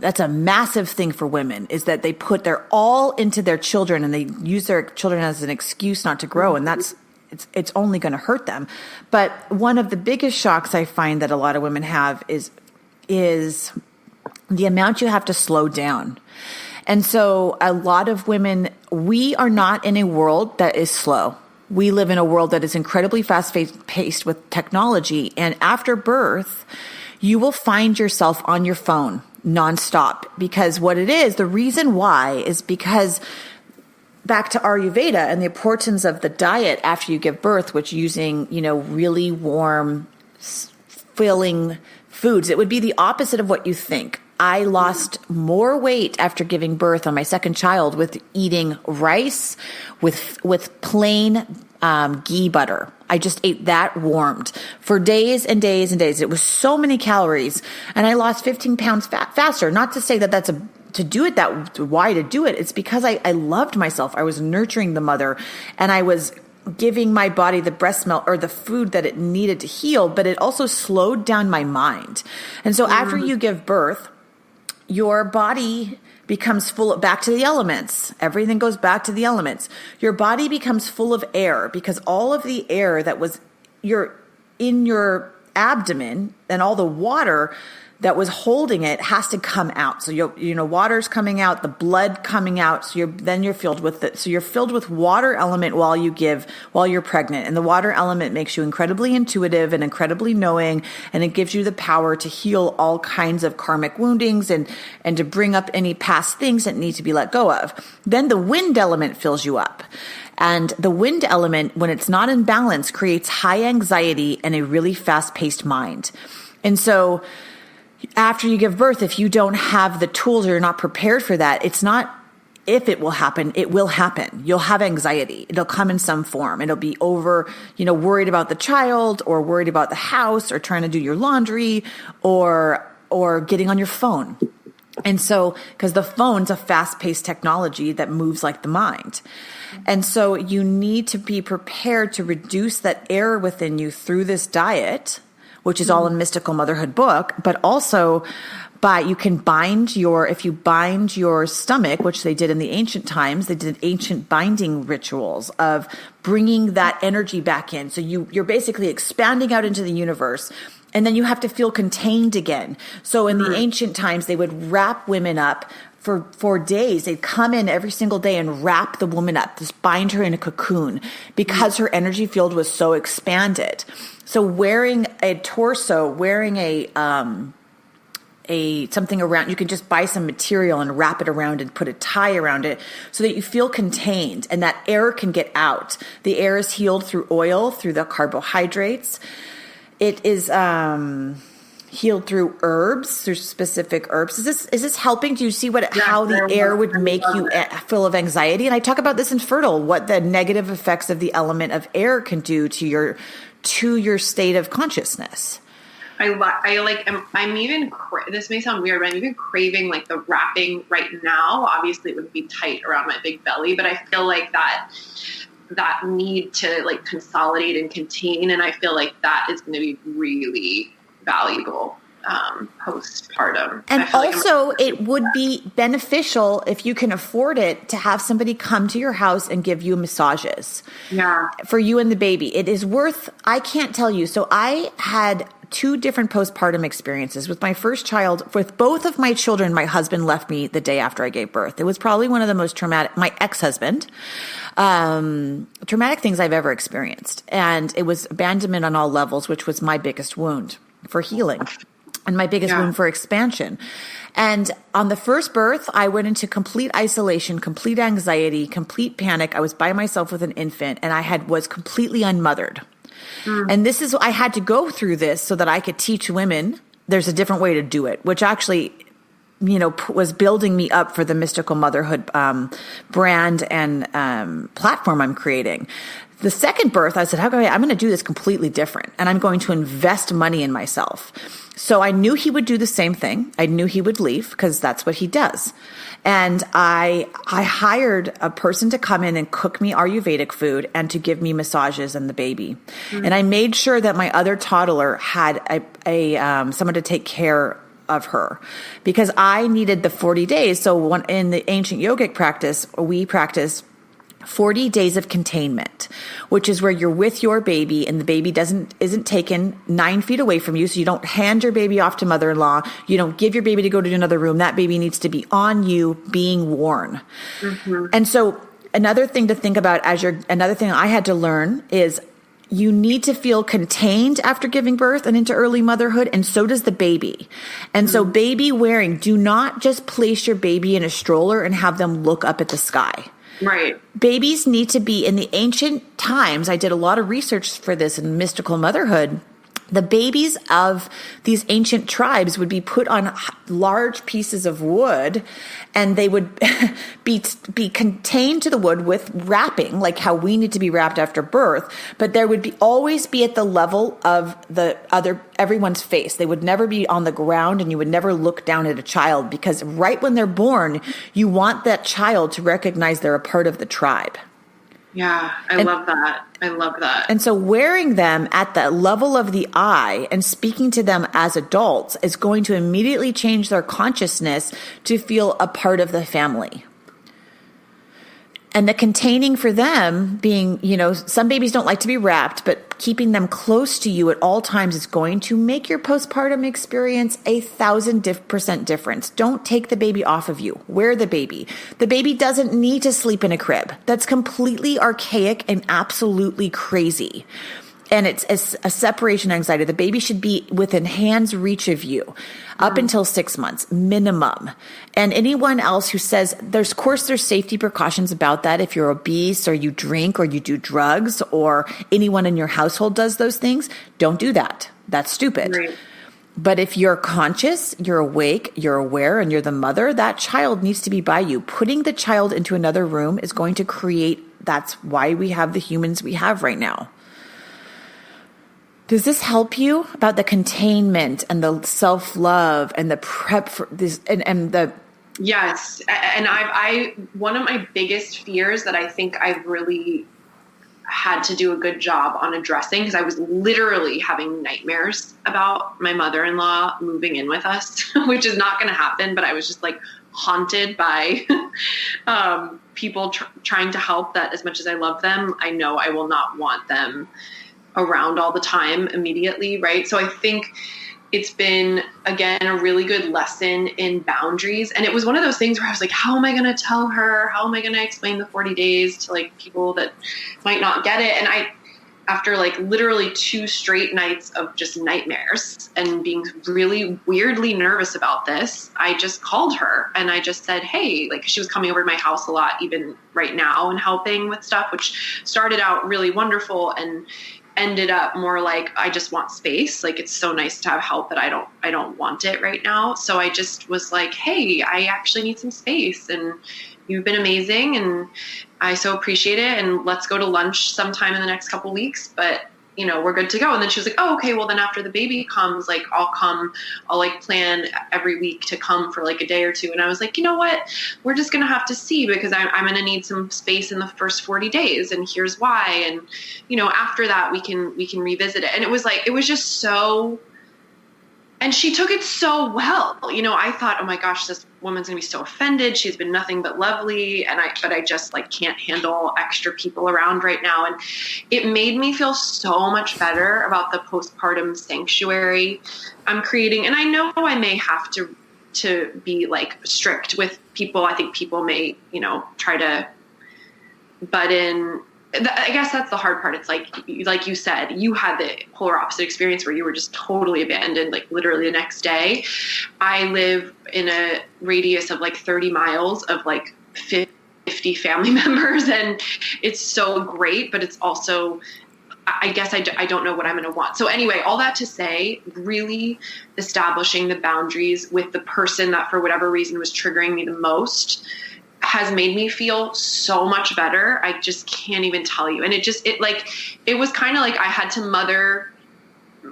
Speaker 1: that's a massive thing for women, is that they put their all into their children and they use their children as an excuse not to grow. And it's only going to hurt them. But one of the biggest shocks I find that a lot of women have is the amount you have to slow down. And so a lot of women, we are not in a world that is slow. We live in a world that is incredibly fast-paced with technology. And after birth, you will find yourself on your phone nonstop, because what it is, the reason why is because back to Ayurveda and the importance of the diet after you give birth, which using, really warm, filling foods. It would be the opposite of what you think. I lost more weight after giving birth on my second child with eating rice with plain ghee butter. I just ate that warmed for days and days and days. It was so many calories, and I lost 15 pounds faster. Not to say that that's to do it why to do it. It's because I loved myself. I was nurturing the mother, and I was giving my body the breast milk or the food that it needed to heal, but it also slowed down my mind. And so after you give birth, your body becomes back to the elements. Everything goes back to the elements. Your body becomes full of air, because all of the air that was in your abdomen and all the water that was holding it has to come out. So water's coming out, the blood coming out. So you're filled with it. So you're filled with water element while you're pregnant. And the water element makes you incredibly intuitive and incredibly knowing. And it gives you the power to heal all kinds of karmic woundings and to bring up any past things that need to be let go of. Then the wind element fills you up. And the wind element, when it's not in balance, creates high anxiety and a really fast-paced mind. And so after you give birth, if you don't have the tools or you're not prepared for that, it's not if it will happen, it will happen. You'll have anxiety. It'll come in some form. It'll be over, worried about the child or worried about the house or trying to do your laundry or getting on your phone. And so, because the phone's a fast-paced technology that moves like the mind. And so you need to be prepared to reduce that air within you through this diet, which is all in Mystical Motherhood book, but also you can if you bind your stomach, which they did in the ancient times, they did ancient binding rituals of bringing that energy back in. So you're basically expanding out into the universe, and then you have to feel contained again. So in the ancient times, they would wrap women up for days. They'd come in every single day and wrap the woman up, just bind her in a cocoon, because her energy field was so expanded. So wearing a torso, wearing a something around, you can just buy some material and wrap it around and put a tie around it so that you feel contained and that air can get out. The air is healed through oil, through the carbohydrates. It is healed through herbs, through specific herbs. Is this helping? Do you see how the air would make you full of anxiety? And I talk about this in Fertile, what the negative effects of the element of air can do to your state of consciousness. I'm even, this may sound weird, but I'm even craving like the wrapping right now. Obviously it would be tight around my big belly, but I feel like that need to like consolidate and contain. And I feel like that is going to be really valuable postpartum. And also it would be beneficial if you can afford it to have somebody come to your house and give you massages. Yeah. For you and the baby. It is I can't tell you. So I had 2 different postpartum experiences. With my first child, with both of my children, my husband left me the day after I gave birth. It was probably one of the most traumatic, my ex-husband, traumatic things I've ever experienced. And it was abandonment on all levels, which was my biggest wound for healing. and my biggest room for expansion. And on the first birth, I went into complete isolation, complete anxiety, complete panic. I was by myself with an infant, and was completely unmothered. And I had to go through this so that I could teach women there's a different way to do it, which actually, was building me up for the Mystical Motherhood brand and platform I'm creating. The second birth, I said, I'm going to do this completely different, and I'm going to invest money in myself. So I knew he would do the same thing. I knew he would leave because that's what he does. And I hired a person to come in and cook me Ayurvedic food and to give me massages and the baby. And I made sure that my other toddler had someone to take care of her, because I needed the 40 days. So in the ancient yogic practice, we practice 40 days of containment, which is where you're with your baby and the baby isn't taken 9 feet away from you. So you don't hand your baby off to mother-in-law. You don't give your baby to go to another room. That baby needs to be on you, being worn. And so another thing to think about another thing I had to learn is you need to feel contained after giving birth and into early motherhood, and so does the baby. And so baby wearing, do not just place your baby in a stroller and have them look up at the sky.
Speaker 2: Right.
Speaker 1: Babies need to be, in the ancient times, I did a lot of research for this in Mystical Motherhood. The babies of these ancient tribes would be put on large pieces of wood, and they would be contained to the wood with wrapping, like how we need to be wrapped after birth. But there would always be at the level of everyone's face. They would never be on the ground, and you would never look down at a child, because right when they're born, you want that child to recognize they're a part of the tribe.
Speaker 2: Yeah, I love that. I love that.
Speaker 1: And so wearing them at the level of the eye and speaking to them as adults is going to immediately change their consciousness to feel a part of the family. And the containing for them being, some babies don't like to be wrapped, but keeping them close to you at all times is going to make your postpartum experience 1,000% difference. Don't take the baby off of you. Wear the baby. The baby doesn't need to sleep in a crib. That's completely archaic and absolutely crazy. And it's a separation anxiety. The baby should be within hand's reach of you up until 6 months minimum. And anyone else who says there's safety precautions about that. If you're obese or you drink or you do drugs or anyone in your household does those things, don't do that. That's stupid. Right. But if you're conscious, you're awake, you're aware, and you're the mother, that child needs to be by you. Putting the child into another room is going to that's why we have the humans we have right now. Does this help you about the containment and the self-love and the prep for this and the...
Speaker 2: Yes. And one of my biggest fears that I think I've really had to do a good job on addressing, because I was literally having nightmares about my mother-in-law moving in with us, which is not going to happen. But I was just like haunted by people trying to help, that as much as I love them, I know I will not want them around all the time immediately. Right. So I think it's been, again, a really good lesson in boundaries. And it was one of those things where I was like, how am I going to tell her? How am I going to explain the 40 days to like people that might not get it? And after like literally 2 straight nights of just nightmares and being really weirdly nervous about this, I just called her and I just said, hey, like, she was coming over to my house a lot, even right now, and helping with stuff, which started out really wonderful and ended up more like, I just want space. Like, it's so nice to have help, but I don't want it right now. So I just was like, hey, I actually need some space, and you've been amazing, and I so appreciate it. And let's go to lunch sometime in the next couple weeks, but we're good to go. And then she was like, oh, okay, well then after the baby comes, like, I'll like plan every week to come for like a day or 2. And I was like, you know what, we're just going to have to see, because I'm going to need some space in the first 40 days. And here's why. And, after that we can revisit it. And it was just so, and she took it so well. I thought, oh my gosh, this woman's going to be so offended. She's been nothing but lovely. But I just like can't handle extra people around right now. And it made me feel so much better about the postpartum sanctuary I'm creating. And I know I may have to be like strict with people. I think people may, try to butt in I guess that's the hard part. It's like you said, you had the polar opposite experience where you were just totally abandoned, like literally the next day. I live in a radius of like 30 miles of like 50 family members, and it's so great, but it's also, I guess I don't know what I'm going to want. So anyway, all that to say, really establishing the boundaries with the person that for whatever reason was triggering me the most has made me feel so much better. I just can't even tell you. And it was kind of like I had to mother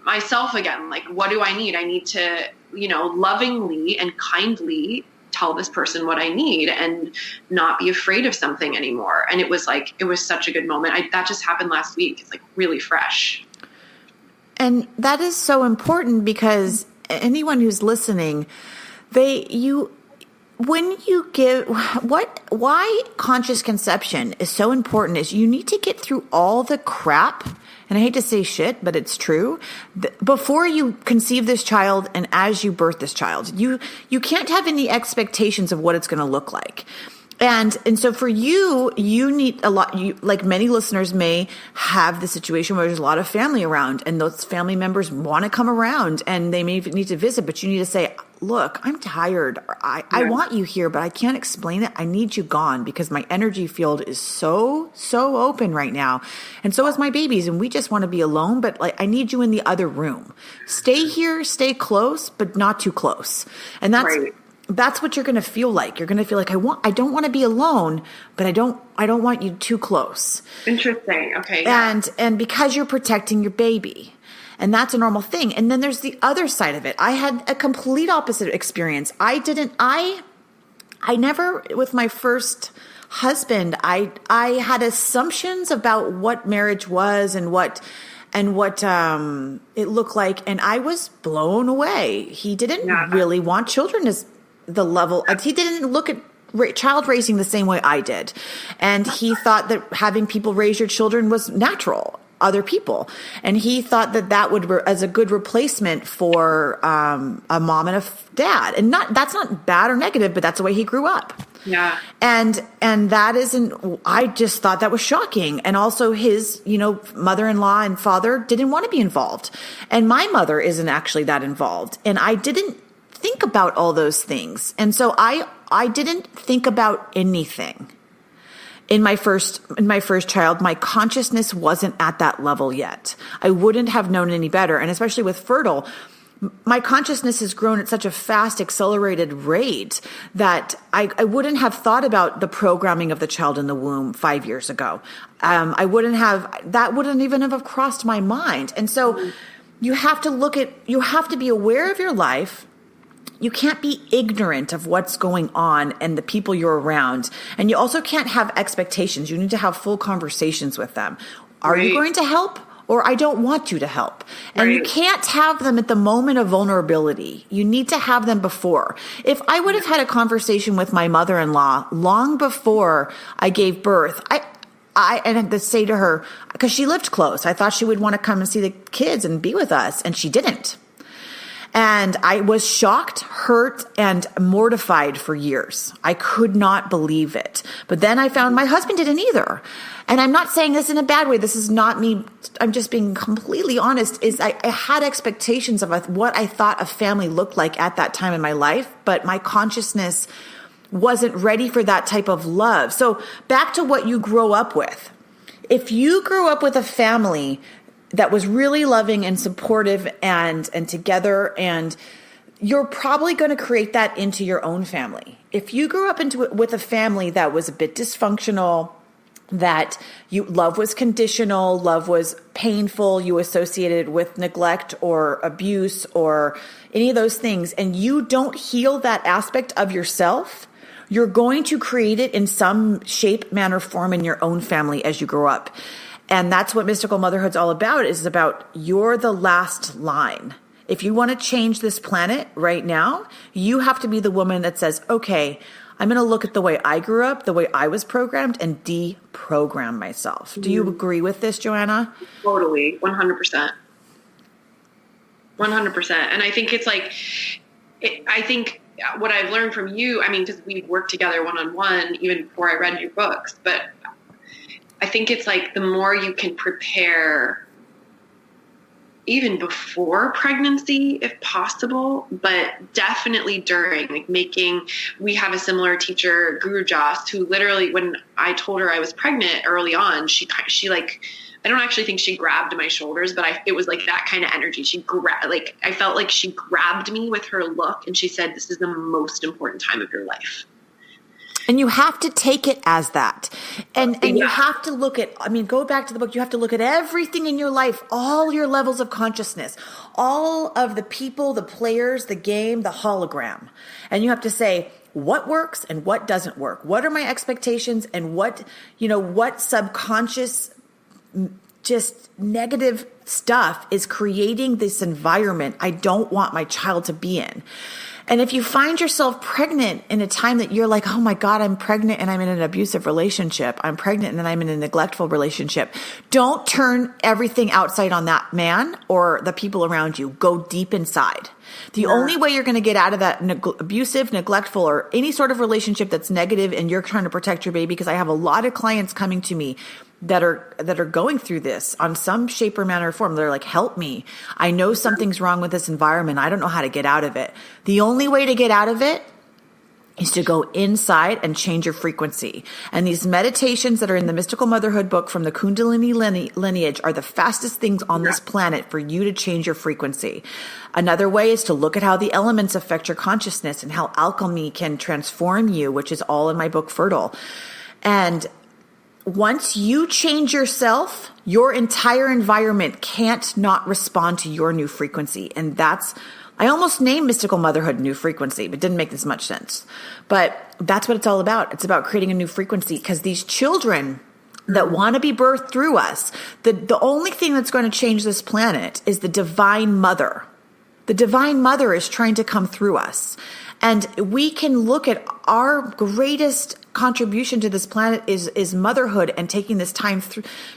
Speaker 2: myself again. Like, what do I need? I need to, lovingly and kindly tell this person what I need and not be afraid of something anymore. And it was such a good moment. That just happened last week. It's like really fresh.
Speaker 1: And that is so important because anyone who's listening, why conscious conception is so important is you need to get through all the crap, and I hate to say shit, but it's true, before you conceive this child and as you birth this child. You can't have any expectations of what it's going to look like. And so for you need a lot, like many listeners may have the situation where there's a lot of family around and those family members want to come around and they may need to visit, but you need to say, look, I'm tired. I want you here, but I can't explain it. I need you gone because my energy field is so open right now. And so is my babies. And we just want to be alone, but like, I need you in the other room. Stay here, stay close, but not too close. And that's what you're going to feel like. You're going to feel like, I don't want to be alone, but I don't want you too close.
Speaker 2: Interesting. Okay. Yeah.
Speaker 1: And because you're protecting your baby. And that's a normal thing. And then there's the other side of it. I had a complete opposite experience. I never, with my first husband, I had assumptions about what marriage was and what it looked like. And I was blown away. He didn't really want children as the level. He didn't look at child raising the same way I did. And he thought that having people raise your children was natural. Other people. And he thought that would, as a good replacement for a mom and a dad. And that's not bad or negative, but that's the way he grew up.
Speaker 2: Yeah.
Speaker 1: And that isn't, I just thought that was shocking. And also his, mother-in-law and father didn't want to be involved. And my mother isn't actually that involved. And I didn't think about all those things. And so I didn't think about anything. In my first child, my consciousness wasn't at that level yet. I wouldn't have known any better. And especially with fertile, my consciousness has grown at such a fast, accelerated rate that I wouldn't have thought about the programming of the child in the womb 5 years ago. That wouldn't even have crossed my mind. And so you have to be aware of your life. You can't be ignorant of what's going on and the people you're around. And you also can't have expectations. You need to have full conversations with them. Are you going to help? Or I don't want you to help. And you can't have them at the moment of vulnerability. You need to have them before. If I would have had a conversation with my mother-in-law long before I gave birth, I had to say to her, because she lived close, I thought she would want to come and see the kids and be with us. And she didn't. And I was shocked, hurt, and mortified for years. I could not believe it. But then I found my husband didn't either. And I'm not saying this in a bad way. This is not me. I'm just being completely honest. I had expectations of what I thought a family looked like at that time in my life, but my consciousness wasn't ready for that type of love. So back to what you grow up with. If you grew up with a family that was really loving and supportive and together, and you're probably going to create that into your own family. If you grew up with a family that was a bit dysfunctional, that love was conditional, love was painful, you associated with neglect or abuse or any of those things, and you don't heal that aspect of yourself, you're going to create it in some shape, manner, form in your own family as you grow up. And that's what Mystical Motherhood's all about, is about you're the last line. If you want to change this planet right now, you have to be the woman that says, okay, I'm going to look at the way I grew up, the way I was programmed, and deprogram myself. Do you agree with this, Joanna?
Speaker 2: Totally, 100%. 100%. And I think I think what I've learned from you, because we worked together one-on-one even before I read your books, but I think it's like the more you can prepare even before pregnancy, if possible, but definitely during, like we have a similar teacher, Guru Joss, who literally, when I told her I was pregnant early on, she like, I don't actually think she grabbed my shoulders, but it was like that kind of energy. I felt like she grabbed me with her look and she said, "This is the most important time of your life."
Speaker 1: And you have to take it as that. And you have to look at, go back to the book. You have to look at everything in your life, all your levels of consciousness, all of the people, the players, the game, the hologram. And you have to say, what works and what doesn't work? What are my expectations and what subconscious, just negative stuff is creating this environment I don't want my child to be in. And if you find yourself pregnant in a time that you're like, oh my God, I'm pregnant and I'm in an abusive relationship. I'm pregnant and I'm in a neglectful relationship. Don't turn everything outside on that man or the people around you. Go deep inside. The only way you're going to get out of that abusive, neglectful, or any sort of relationship that's negative and you're trying to protect your baby, because I have a lot of clients coming to me that are going through this on some shape or manner or form. They're like, help me. I know something's wrong with this environment. I don't know how to get out of it. The only way to get out of it is to go inside and change your frequency. And these meditations that are in the Mystical Motherhood book from the Kundalini lineage are the fastest things on this planet for you to change your frequency. Another way is to look at how the elements affect your consciousness and how alchemy can transform you, which is all in my book, Fertile. And once you change yourself, your entire environment can't not respond to your new frequency. And I almost named Mystical Motherhood New Frequency, but didn't make this much sense. But that's what it's all about. It's about creating a new frequency, because these children that want to be birthed through us, the only thing that's going to change this planet is the Divine Mother. The Divine Mother is trying to come through us. And we can look at our greatest contribution to this planet is motherhood, and taking this time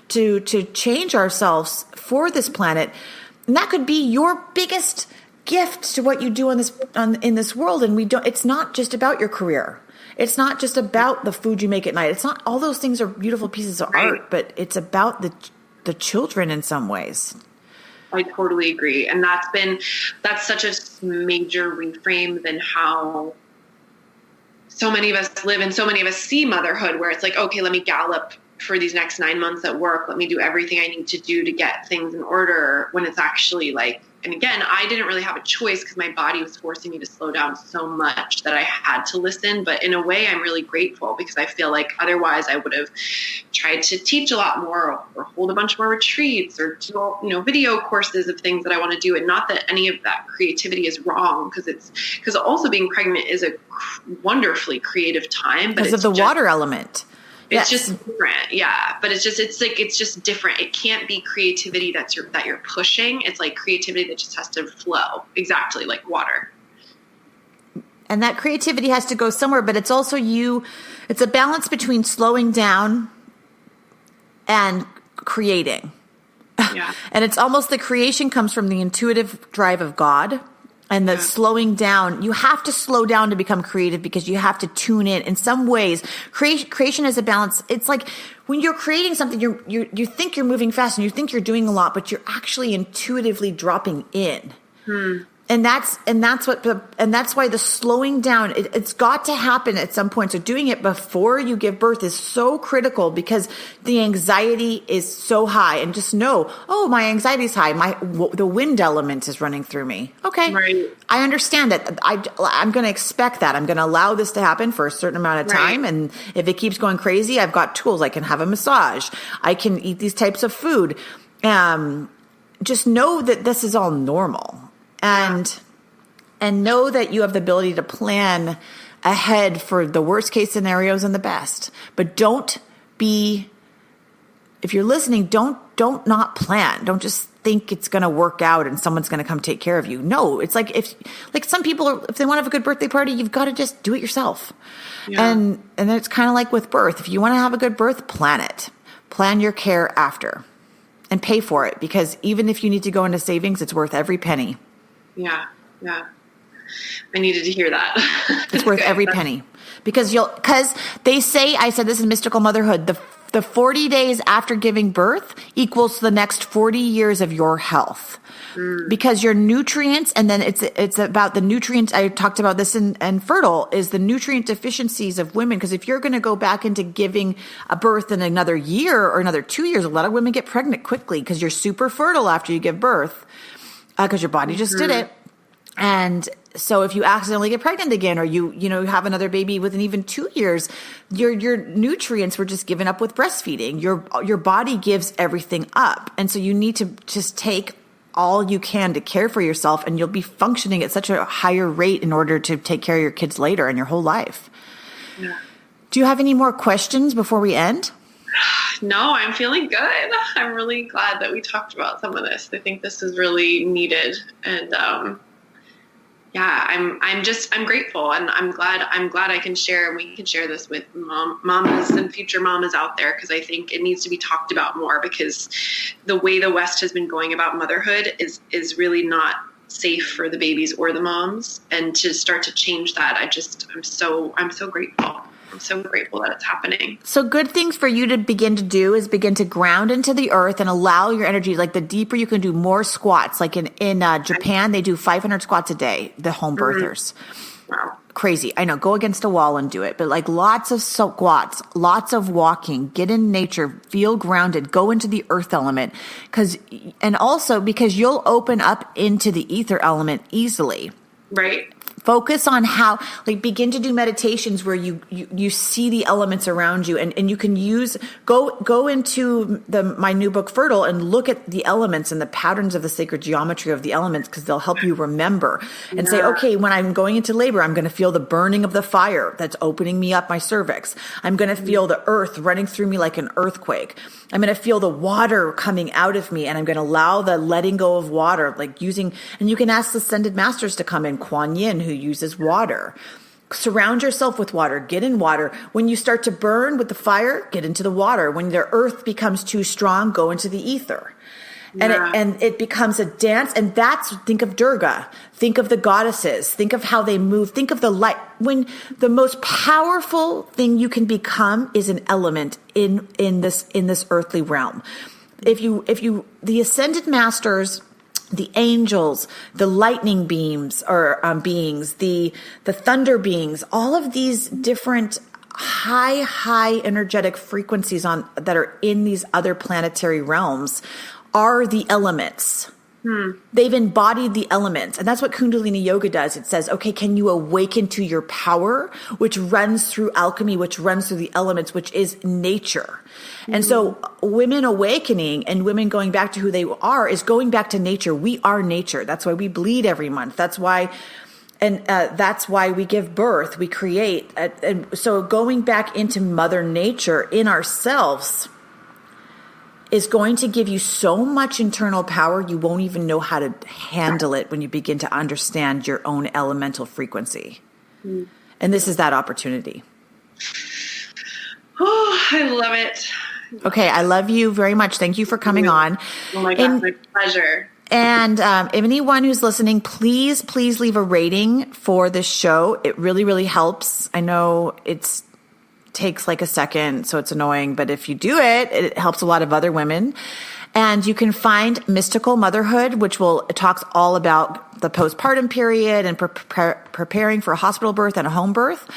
Speaker 1: to change ourselves for this planet. And that could be your biggest gift to what you do in this world. And it's not just about your career. It's not just about the food you make at night. It's not, all those things are beautiful pieces of art, but it's about the children in some ways.
Speaker 2: I totally agree. And that's such a major reframe than how so many of us live and so many of us see motherhood, where it's like, okay, let me gallop for these next 9 months at work. Let me do everything I need to do to get things in order, when it's actually like, and again, I didn't really have a choice because my body was forcing me to slow down so much that I had to listen. But in a way, I'm really grateful, because I feel like otherwise I would have tried to teach a lot more or hold a bunch more retreats or do, video courses of things that I want to do. And not that any of that creativity is wrong, because also being pregnant is a wonderfully creative time.
Speaker 1: Because of the water element.
Speaker 2: It's just different. Yeah. But it's just different. It can't be creativity that you're pushing. It's like creativity that just has to flow. Exactly. Like water.
Speaker 1: And that creativity has to go somewhere, but it's also it's a balance between slowing down and creating.
Speaker 2: Yeah.
Speaker 1: And it's almost the creation comes from the intuitive drive of God. And the slowing down, you have to slow down to become creative, because you have to tune in. In some ways, creation is a balance. It's like when you're creating something, you think you're moving fast and you think you're doing a lot, but you're actually intuitively dropping in. And that's why the slowing down, it's got to happen at some point. So doing it before you give birth is so critical, because the anxiety is so high. And just know, oh, my anxiety is high. The wind element is running through me. Okay.
Speaker 2: Right.
Speaker 1: I understand it. I'm going to expect that. I'm going to allow this to happen for a certain amount of time. And if it keeps going crazy, I've got tools. I can have a massage. I can eat these types of food. Just know that this is all normal. And know that you have the ability to plan ahead for the worst case scenarios and the best. But if you're listening, don't not plan. Don't just think it's going to work out and someone's going to come take care of you. No, it's like if some people, if they want to have a good birthday party, you've got to just do it yourself. Yeah. And it's kind of like with birth. If you want to have a good birth, plan it. Plan your care after and pay for it, because even if you need to go into savings, it's worth every penny.
Speaker 2: Yeah. Yeah. I needed to hear that.
Speaker 1: It's worth every penny, because they say, I said this in Mystical Motherhood, The 40 days after giving birth equals the next 40 years of your health. Because your nutrients, and then it's about the nutrients. I talked about this in Fertile, is the nutrient deficiencies of women. Because if you're going to go back into giving a birth in another year or another 2 years, a lot of women get pregnant quickly because you're super fertile after you give birth because your body just did it. And so if you accidentally get pregnant again, or you have another baby within even 2 years, your nutrients were just given up with breastfeeding. Your body gives everything up. And so you need to just take all you can to care for yourself, and you'll be functioning at such a higher rate in order to take care of your kids later and your whole life. Yeah. Do you have any more questions before we end?
Speaker 2: No, I'm feeling good. I'm really glad that we talked about some of this. I think this is really needed. And, I'm grateful, and I'm glad I can share, and we can share this with mamas and future mamas out there, because I think it needs to be talked about more, because the way the West has been going about motherhood is really not safe for the babies or the moms. And to start to change that, I'm so grateful. I'm so grateful that it's happening.
Speaker 1: So good things for you to begin to do is begin to ground into the earth and allow your energy, like the deeper you can do more squats. Like in Japan, they do 500 squats a day, the home birthers.
Speaker 2: Wow.
Speaker 1: Crazy. I know. Go against a wall and do it. But like lots of squats, lots of walking, get in nature, feel grounded, go into the earth element. And also because you'll open up into the ether element easily.
Speaker 2: Right.
Speaker 1: Focus on how, begin to do meditations where you see the elements around you, and you can go into my new book, Fertile, and look at the elements and the patterns of the sacred geometry of the elements, because they'll help you remember and say, okay, when I'm going into labor, I'm going to feel the burning of the fire that's opening me up my cervix. I'm going to feel the earth running through me like an earthquake. I'm going to feel the water coming out of me, and I'm going to allow the letting go of water, and you can ask the ascended masters to come in, Kuan Yin, who uses water. Surround yourself with water. Get in water. When you start to burn with the fire, get into the water. When the earth becomes too strong, go into the ether. Yeah. And it becomes a dance. And think of Durga. Think of the goddesses. Think of how they move. Think of the light. When the most powerful thing you can become is an element in this earthly realm. The ascended masters, the angels, the lightning beams or beings, the thunder beings, all of these different high energetic frequencies that are in these other planetary realms are the elements. They've embodied the elements. And that's what Kundalini Yoga does. It says, okay, can you awaken to your power, which runs through alchemy, which runs through the elements, which is nature. And so women awakening and women going back to who they are is going back to nature. We are nature. That's why we bleed every month. That's why we give birth, we create. And so going back into Mother Nature in ourselves is going to give you so much internal power, you won't even know how to handle it when you begin to understand your own elemental frequency. And this is that opportunity.
Speaker 2: Oh, I love it.
Speaker 1: Okay, I love you very much. Thank you for coming on.
Speaker 2: Oh my God, my pleasure.
Speaker 1: And if anyone who's listening, please leave a rating for this show. It really, really helps. I know it takes like a second, so it's annoying, but if you do it, it helps a lot of other women. And you can find Mystical Motherhood, which it talks all about the postpartum period and preparing for a hospital birth and a home birth.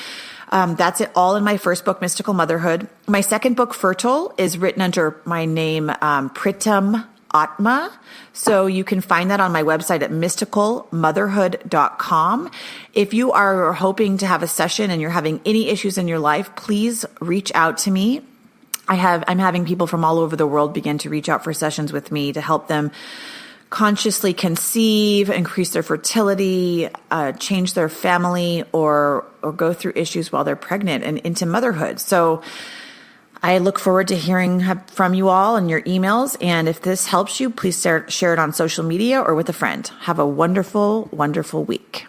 Speaker 1: That's it all in my first book, Mystical Motherhood. My second book, Fertile, is written under my name, Pritam Atma. So you can find that on my website at mysticalmotherhood.com. If you are hoping to have a session and you're having any issues in your life, please reach out to me. I'm having people from all over the world begin to reach out for sessions with me to help them consciously conceive, increase their fertility, change their family, or go through issues while they're pregnant and into motherhood. So I look forward to hearing from you all and your emails. And if this helps you, please share it on social media or with a friend. Have a wonderful, wonderful week.